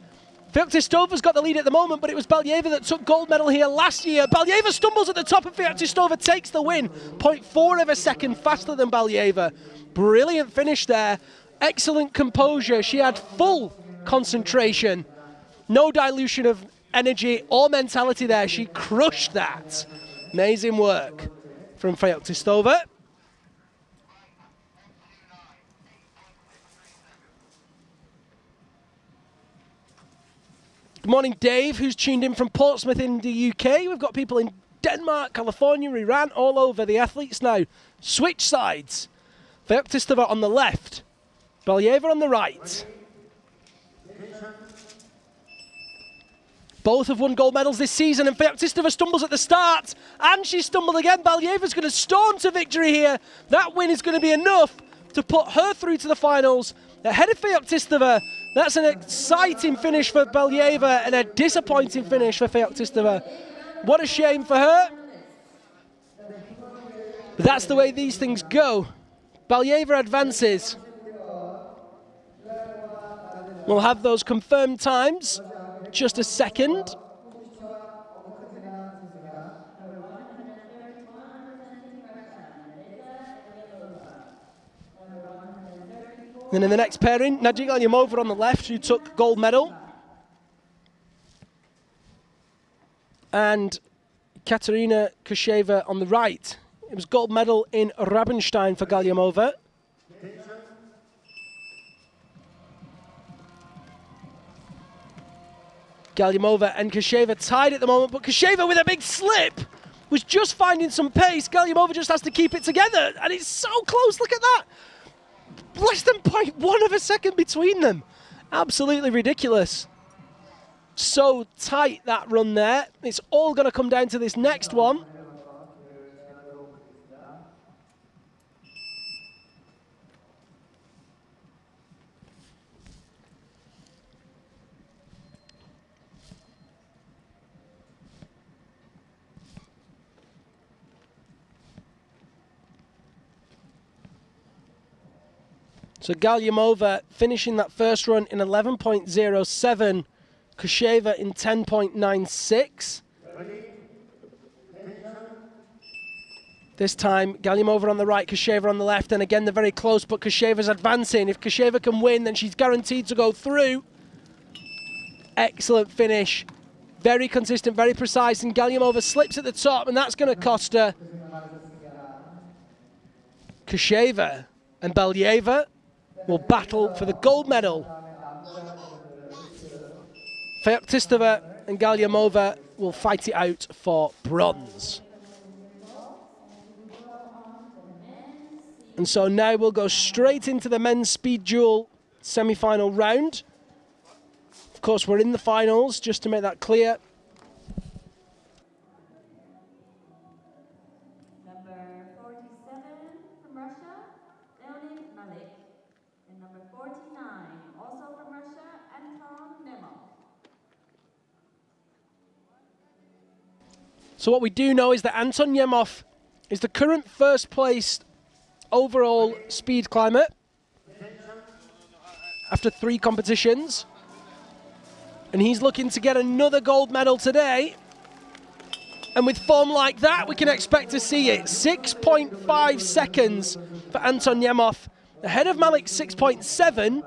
Feoktistova's got the lead at the moment, but it was Balieva that took gold medal here last year. Balieva stumbles at the top and Feoktistova takes the win. 0.4 of a second faster than Balieva. Brilliant finish there. Excellent composure. She had full concentration. No dilution of energy or mentality there. She crushed that. Amazing work from Feoktistova. Good morning, Dave, who's tuned in from Portsmouth in the UK. We've got people in Denmark, California, Iran, all over. The athletes now switch sides. Feoktistova on the left, Balieva on the right. Both have won gold medals this season, and Feoktistova stumbles at the start, and she stumbled again. Balieva's going to storm to victory here. That win is going to be enough to put her through to the finals. Ahead of Feoktistova. That's an exciting finish for Balieva and a disappointing finish for Feoktistova. What a shame for her. But that's the way these things go. Balieva advances. We'll have those confirmed times. Just a second. Then in the next pairing, Nadia Galyamova on the left, who took gold medal. And Katerina Kosheva on the right. It was gold medal in Rabenstein for Galyamova. Galyamova and Kosheva tied at the moment, but Kosheva with a big slip was just finding some pace. Galyamova just has to keep it together, and it's so close, look at that. Less than 0.1 of a second between them. Absolutely ridiculous. So tight, that run there. It's all going to come down to this next one. So Galyamova finishing that first run in 11.07, Kosheva in 10.96. This time, Galyamova on the right, Kosheva on the left, and again they're very close, but Kosheva's advancing. If Kosheva can win, then she's guaranteed to go through. Excellent finish. Very consistent, very precise, and Galyamova slips at the top, and that's going to cost her. Kosheva and Belyeva will battle for the gold medal. Feoktistova and Galyamova will fight it out for bronze. And so now we'll go straight into the men's speed duel semi-final round. Of course, we're in the finals, just to make that clear. Number 47 from Russia, Leonid Malik. And number 49, also from Russia, Anton Nemov. So what we do know is that Anton Nemov is the current first place overall speed climber after 3 competitions. And he's looking to get another gold medal today. And with form like that, we can expect to see it. 6.5 seconds for Anton Nemov, ahead of Malik 6.7.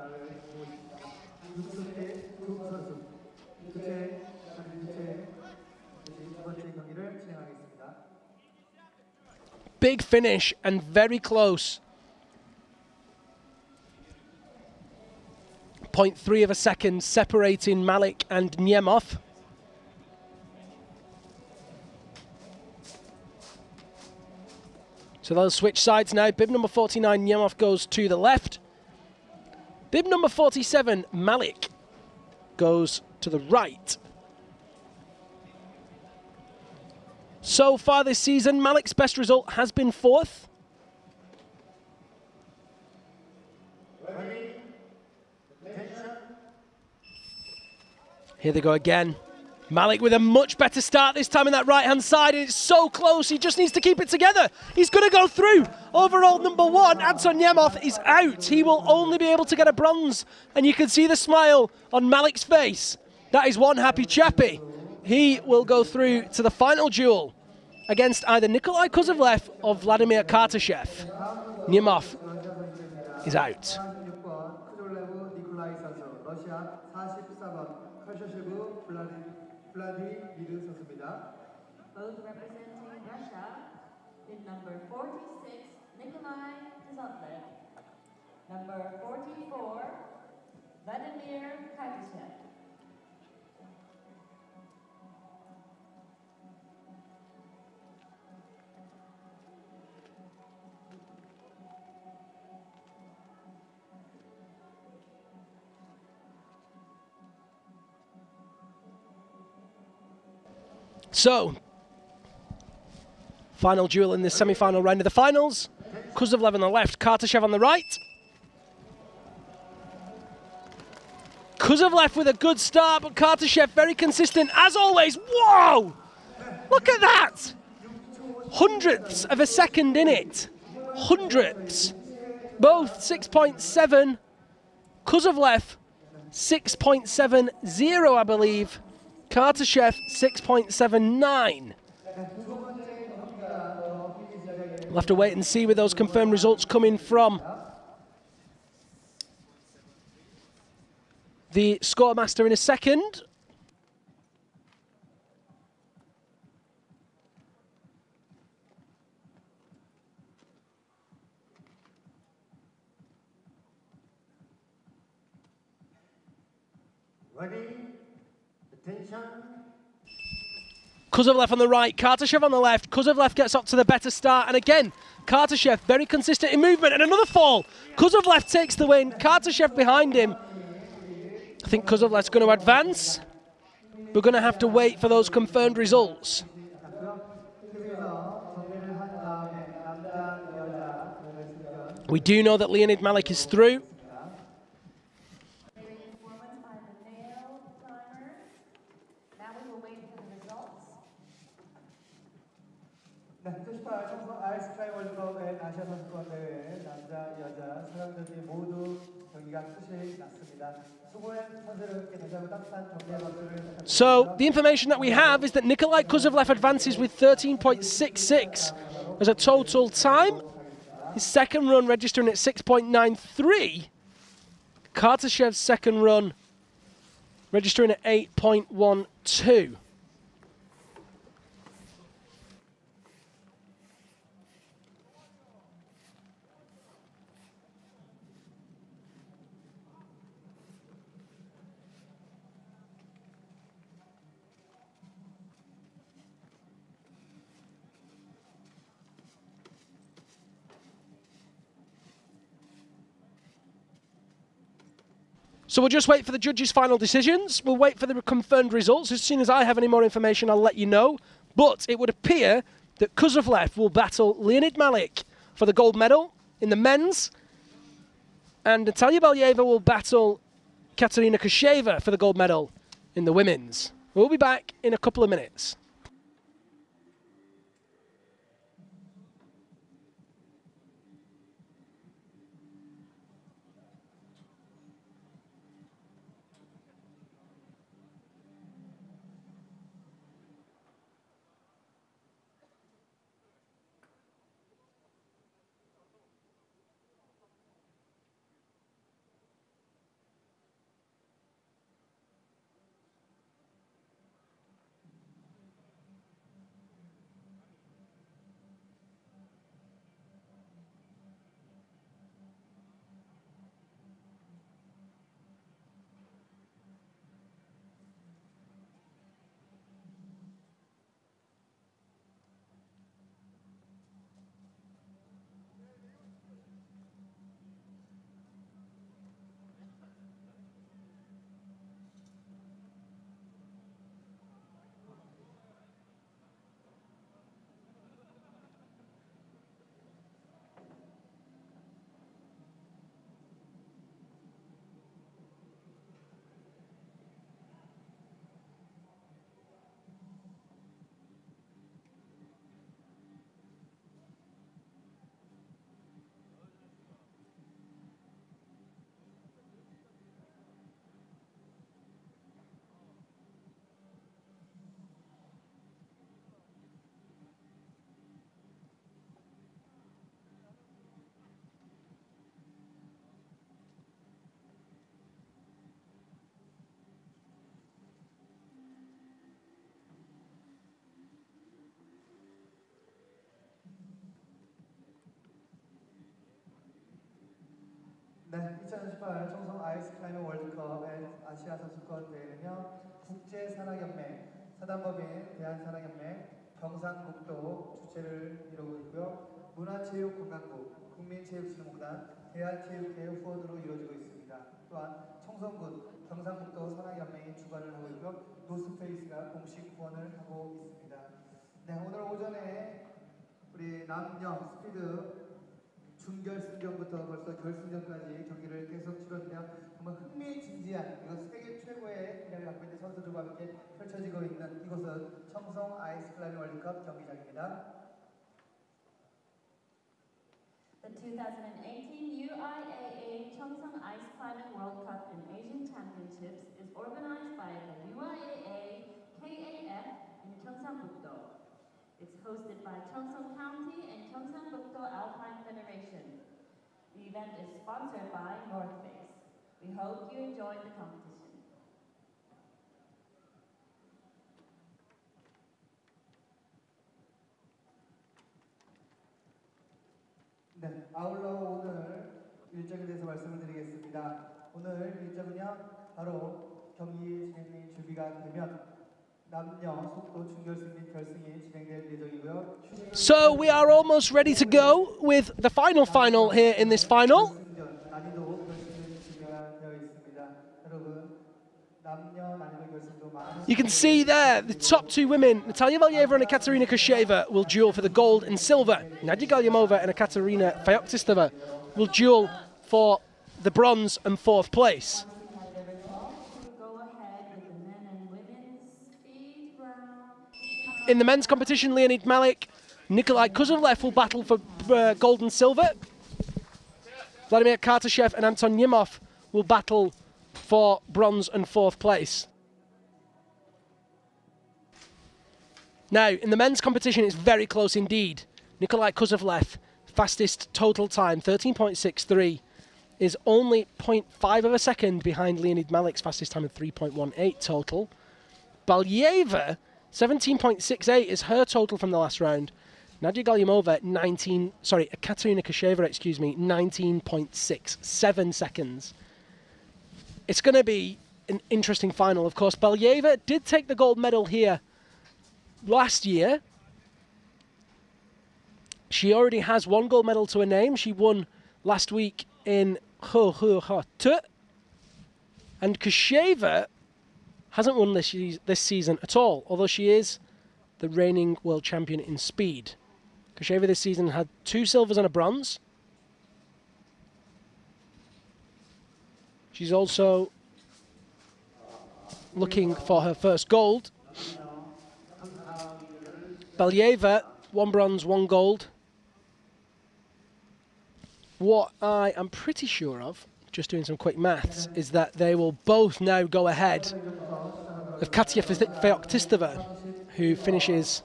Big finish and very close. 0.3 of a second separating Malik and Nemov. So they'll switch sides now. Bib number 49, Nemov, goes to the left. Bib number 47, Malik, goes to the right. So far this season, Malik's best result has been 4th. Here they go again. Malik with a much better start this time in that right-hand side, and it's so close, he just needs to keep it together. He's going to go through. Overall number 1, Anton Nemov, is out. He will only be able to get a bronze, and you can see the smile on Malik's face. That is one happy chappy. He will go through to the final duel against either Nikolai Kozlovlev or Vladimir Kartashev. Nemov is out. Both representing Russia in number 46, Nikolai Kozlovlev. Number 44, Vladimir Kartashev. So, final duel in this semi-final round of the finals. Kozlovlev on the left, Kartashev on the right. Kozlovlev with a good start, but Kartashev very consistent as always. Whoa! Look at that! Hundredths of a second in it. Hundredths. Both 6.7. Kozlovlev 6.70, I believe. Kartashev 6.79. We'll have to wait and see with those confirmed results coming from the scoremaster in a second. Ready? Attention. Kozlovlev on the right, Kartashev on the left. Kozlovlev gets up to the better start, and again, Kartashev very consistent in movement, and another fall. Kozlovlev takes the win, Kartashev behind him. I think Kozlovlev's going to advance. We're going to have to wait for those confirmed results. We do know that Leonid Malik is through. 청소 아이스크림 월드컵의 아시아 선수권 대회 남자, 여자, 사강전이 모두 경기가 끝이 났습니다. 수고한 선수들께 다시 한번 따뜻한 격려의 박수를. So the information that we have is that Nikolai Kozlovlev advances with 13.66. as a total time. His second run registering at 6.93. Kartashev's second run registering at 8.12. So we'll just wait for the judges' final decisions. We'll wait for the confirmed results. As soon as I have any more information, I'll let you know. But it would appear that Kuzovlev will battle Leonid Malik for the gold medal in the men's, and Natalia Valyeva will battle Katerina Kosheva for the gold medal in the women's. We'll be back in a couple of minutes. 네, 2018 청성 아이스클라이밍 월드컵 앤 아시아 선수권 대회는요, 국제산악연맹, 사단법인 대한산악연맹, 경상북도 주최를 이루고 있고요. 문화체육관광부, 국민체육진흥공단, 대한체육회 후원으로 이루어지고 있습니다. 또한 청성군, 경상북도 산악연맹이 주관을 하고 있고요. 노스페이스가 공식 후원을 하고 있습니다. 네, 오늘 오전에 우리 남녀 스피드 준결승전부터 벌써 결승전까지 경기를 계속 치렀는데요. 정말 흥미진진한, 그리고 세계 최고의 기량을 갖고 있는 선수들과 함께 펼쳐지고 있는 이곳은 청성 아이스클라이밍 월드컵 경기장입니다. The 2018 UIAA Cheongsong Ice Climbing World Cup and Asian Championships is organized by the UIAA KAF in Cheongsong-bukdo. It's hosted by Cheongsong County and Cheongsong-bukdo Alpine Federation. The event is sponsored by North Face. We hope you enjoyed the competition. 네, 아울러 오늘 일정에 대해서 말씀을 드리겠습니다. 오늘 일정은요, 바로 경기 진행이 준비가 되면 남녀 속도 준결승 및 결승이 진행될 예정이고요. So we are almost ready to go with the final here in this final. 난이도 결승은 준비가 되어 있습니다. 여러분, 남녀 난이도 결승도 많은. You can see there the top two women, Natalia Valyeva and Ekaterina Kosheva, will duel for the gold and silver. Nadia Galyamova and Ekaterina Feoktistova will duel for the bronze and fourth place. In the men's competition, Leonid Malik, Nikolai Kuzovlev will battle for gold and silver. Vladimir Kartashev and Anton Yimov will battle for bronze and fourth place. Now, in the men's competition, it's very close indeed. Nikolai Kuzovlev, fastest total time, 13.63, is only 0.5 of a second behind Leonid Malik's fastest time of 3.18 total. Balyeva, 17.68 is her total from the last round. Nadia Galyamova, Katerina Kosheva, 19.67 seconds. It's going to be an interesting final, of course. Balyeva did take the gold medal here last year. She already has one gold medal to her name. She won last week in Hohhot. And Kosheva hasn't won this season at all, although she is the reigning world champion in speed. Kosheva this season had 2 silvers and a bronze. She's also looking for her first gold. Balyeva, 1 bronze, 1 gold. What I am pretty sure of, just doing some quick maths, is that they will both now go ahead of Katya Feoktistova, who finishes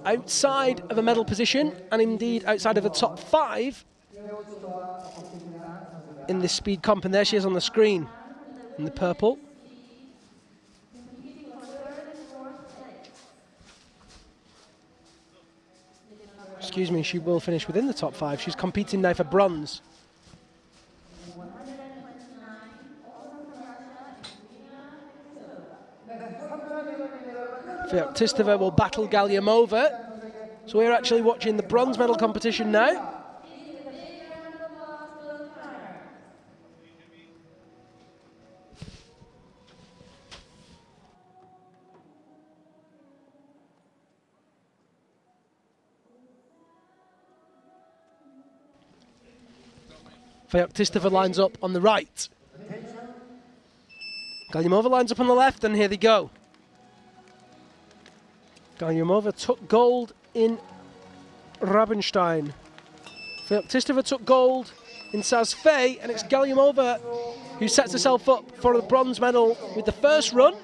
outside of a medal position, and indeed outside of the top 5 in this speed comp. And there she is on the screen in the purple. Excuse me, she will finish within the top 5. She's competing now for bronze. Feoktistova will battle Galyamova. So we're actually watching the bronze medal competition now. Feoktistova lines up on the right. Galyamova lines up on the left, and here they go. Galyamova took gold in Rabenstein. Feoktistova took gold in Saas-Fee, and it's Galyamova who sets herself up for the bronze medal with the first run.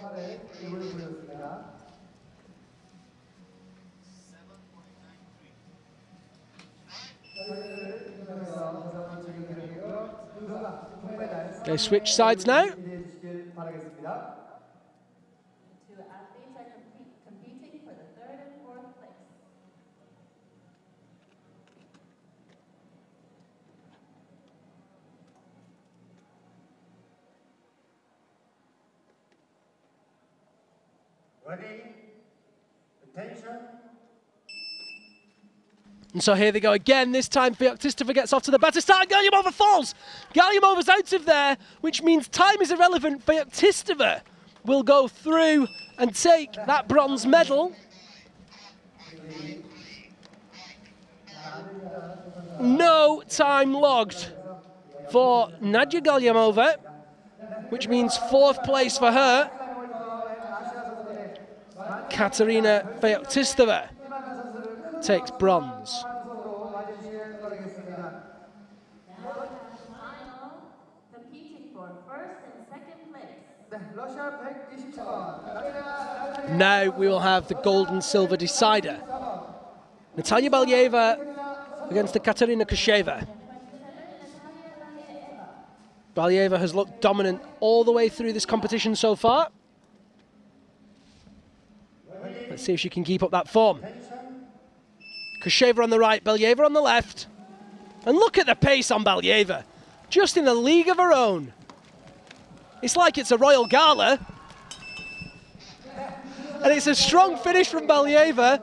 They switch sides now. Ready? Attention. And so here they go again. This time Feoktistova gets off to the better start. Galyamova falls. Galyamova's out of there, which means time is irrelevant. Feoktistova will go through and take that bronze medal. No time logged for Nadia Galyamova, which means 4th place for her. Katerina Feoktistova takes bronze. Now we will have the gold and silver decider. Natalia Balyeva against the Katerina Kosheva. Balyeva has looked dominant all the way through this competition so far. Let's see if she can keep up that form. Kosheva on the right, Balyeva on the left. And look at the pace on Balyeva. Just in a league of her own. It's like it's a royal gala. And it's a strong finish from Balyeva.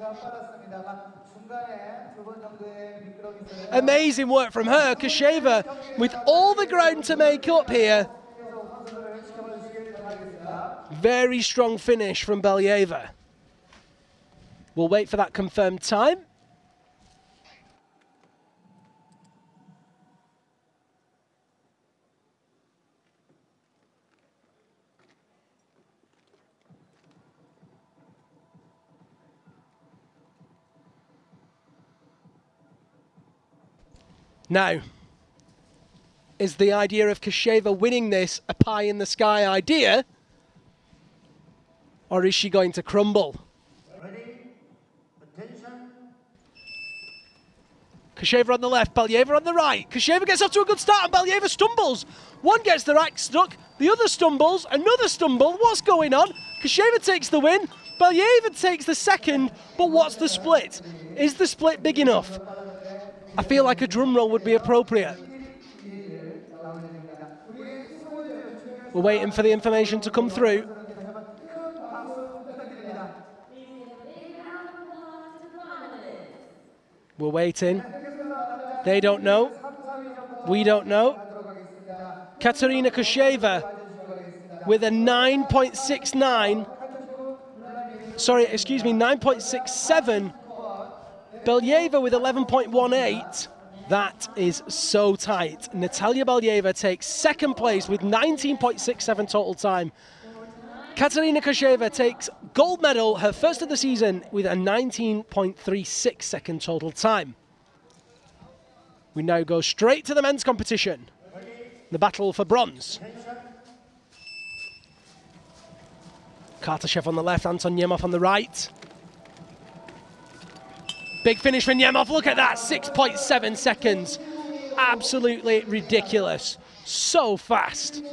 Amazing work from her. Kosheva with all the ground to make up here. Very strong finish from Balyeva. We'll wait for that confirmed time. Now, is the idea of Kosheva winning this a pie-in-the-sky idea? Or is she going to crumble? Ready? Attention. Kosheva on the left, Belyeva on the right. Kosheva gets off to a good start and Belyeva stumbles. One gets the rack stuck, the other stumbles, another stumble. What's going on? Kosheva takes the win, Belyeva takes the second, but what's the split? Is the split big enough? I feel like a drum roll would be appropriate. We're waiting for the information to come through. We're waiting. They don't know. We don't know. Katerina Kosheva with a 9.69. Sorry, excuse me, 9.67. Belyeva with 11.18. That is so tight. Natalia Belyeva takes second place with 19.67 total time. Katerina Kosheva takes gold medal, her first of the season, with a 19.36 second total time. We now go straight to the men's competition, the battle for bronze. Kartashev on the left, Anton Nemov on the right. Big finish for Nemov, look at that, 6.7 seconds. Absolutely ridiculous, so fast.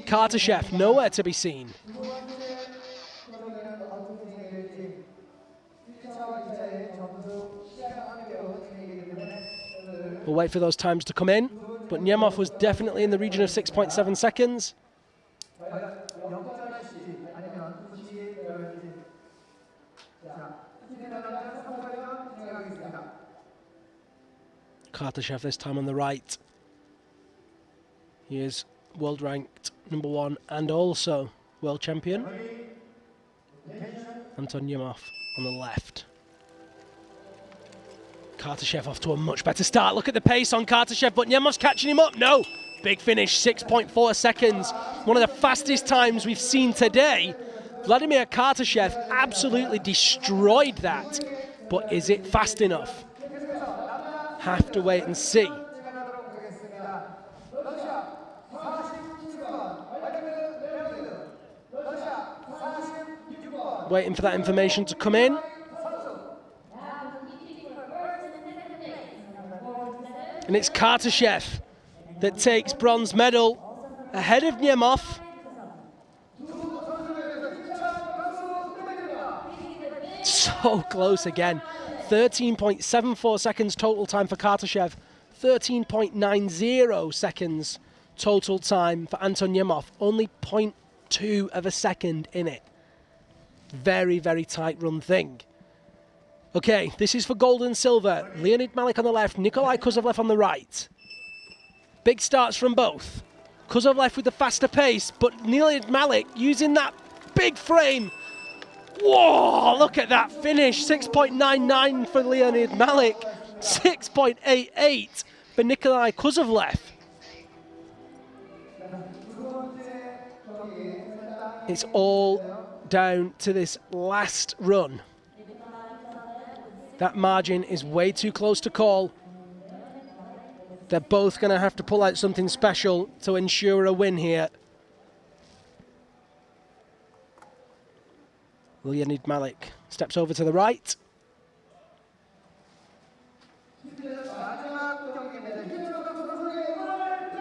Kartashev nowhere to be seen. We'll wait for those times to come in, but Nemov was definitely in the region of 6.7 seconds. Kartashev this time on the right. He is world ranked #1 and also world champion. Anton Nemov on the left. Kartashev off to a much better start. Look at the pace on Kartashev, but Nemov's catching him up. No, big finish, 6.4 seconds. One of the fastest times we've seen today. Vladimir Kartashev absolutely destroyed that, but is it fast enough? Have to wait and see. Waiting for that information to come in. And it's Kartashev that takes bronze medal ahead of Nemov. So close again. 13.74 seconds total time for Kartashev. 13.90 seconds total time for Anton Nemov. Only 0.2 of a second in it. Very, very tight run thing. Okay, this is for gold and silver. Leonid Malik on the left, Nikolai Kuzovlev on the right. Big starts from both. Kuzovlev with the faster pace, but Leonid Malik using that big frame. Whoa, look at that finish. 6.99 for Leonid Malik. 6.88 for Nikolai Kuzovlev. It's all down to this last run. That margin is way too close to call. They're both going to have to pull out something special to ensure a win here. Leonid Malik steps over to the right.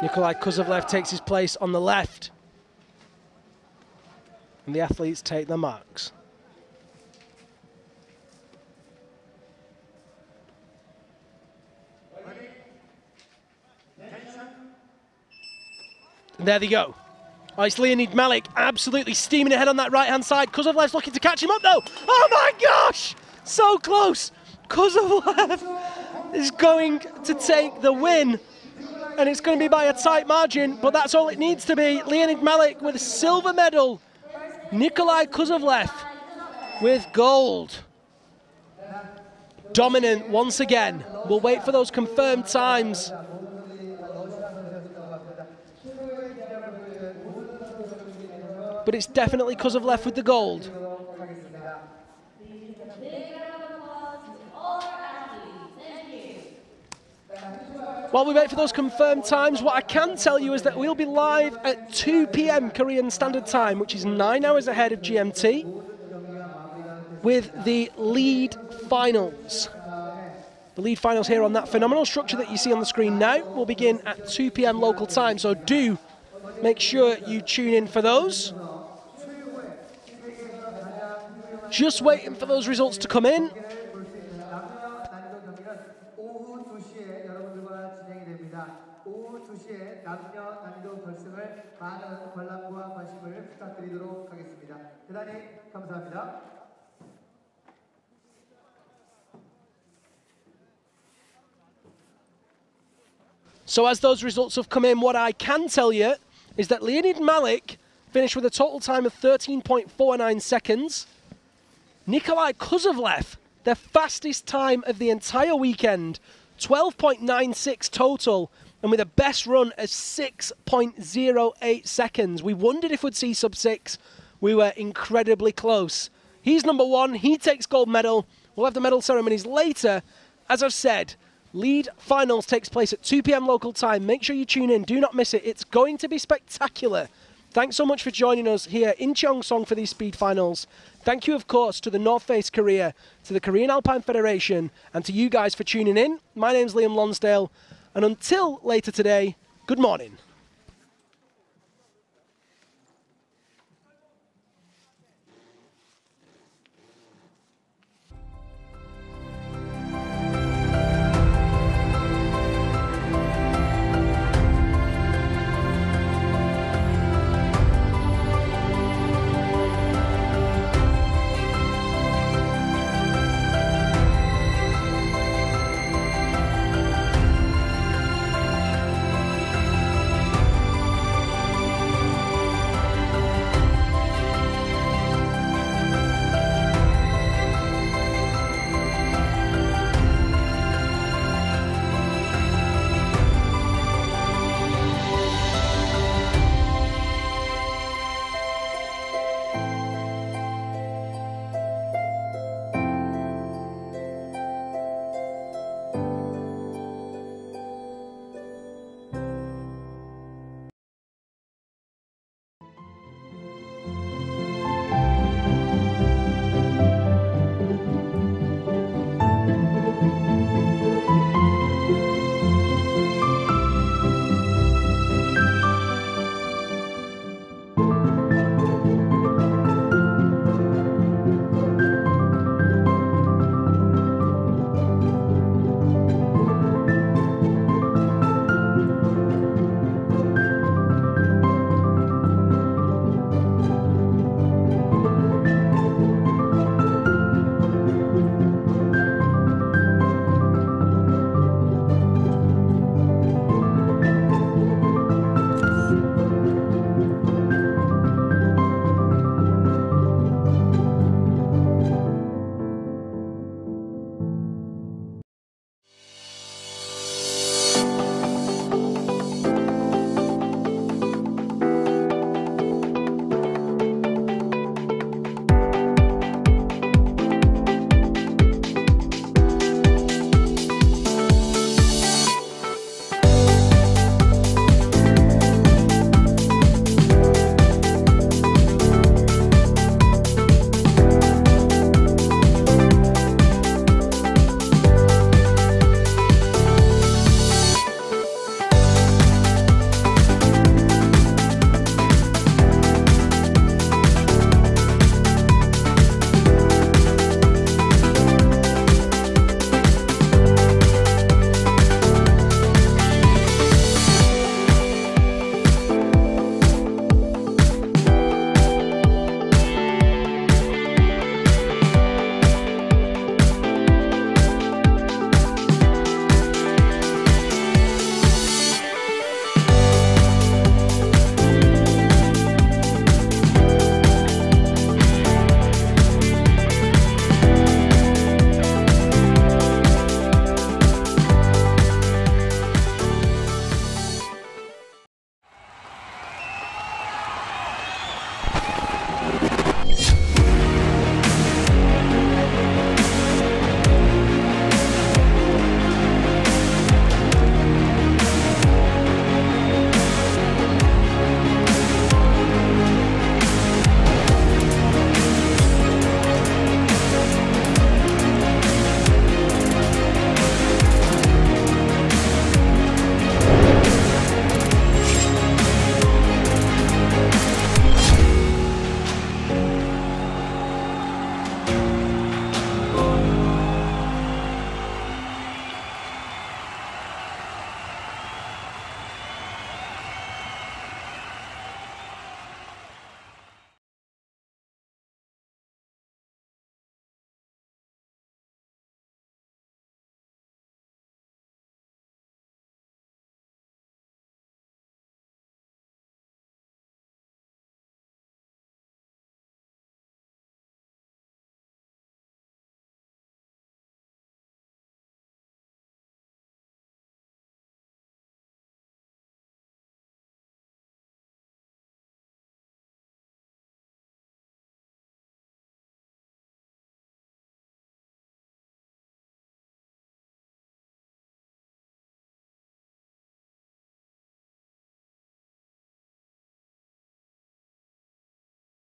Nikolai Kuzovlev takes his place on the left. And the athletes take their marks. And there they go. Oh, it's Leonid Malik absolutely steaming ahead on that right-hand side. Kuzovlev's looking to catch him up, though. Oh, my gosh! So close. Kuzovlev is going to take the win. And it's going to be by a tight margin, but that's all it needs to be. Leonid Malik with a silver medal. Nikolai Kuzovlev with gold. Dominant once again. We'll wait for those confirmed times. But it's definitely Kuzovlev with the gold. While we wait for those confirmed times, what I can tell you is that we'll be live at 2 p.m. Korean Standard Time, which is 9 hours ahead of GMT, with the lead finals. The lead finals here on that phenomenal structure that you see on the screen now will begin at 2 p.m. local time, so do make sure you tune in for those. Just waiting for those results to come in. 오후 2시에 여러분들과 진행이 됩니다. 오후 2시에 남녀 난이도 결승을 많은 관람과 관심을 부탁드리도록 하겠습니다. 대단히 감사합니다. So as those results have come in, what I can tell you is that Leonid Malik finished with a total time of 13.49 seconds. Nikolai Kuzovlev, the fastest time of the entire weekend, 12.96 total, and with a best run of 6.08 seconds. We wondered if we'd see sub 6. We were incredibly close. He's number one. He takes gold medal. We'll have the medal ceremonies later. As I've said, lead finals takes place at 2 p.m. local time. Make sure you tune in. Do not miss it. It's going to be spectacular. Thanks so much for joining us here in Cheongsong for these speed finals. Thank you, of course, to the North Face Korea, to the Korean Alpine Federation, and to you guys for tuning in. My name's Liam Lonsdale, and until later today, good morning.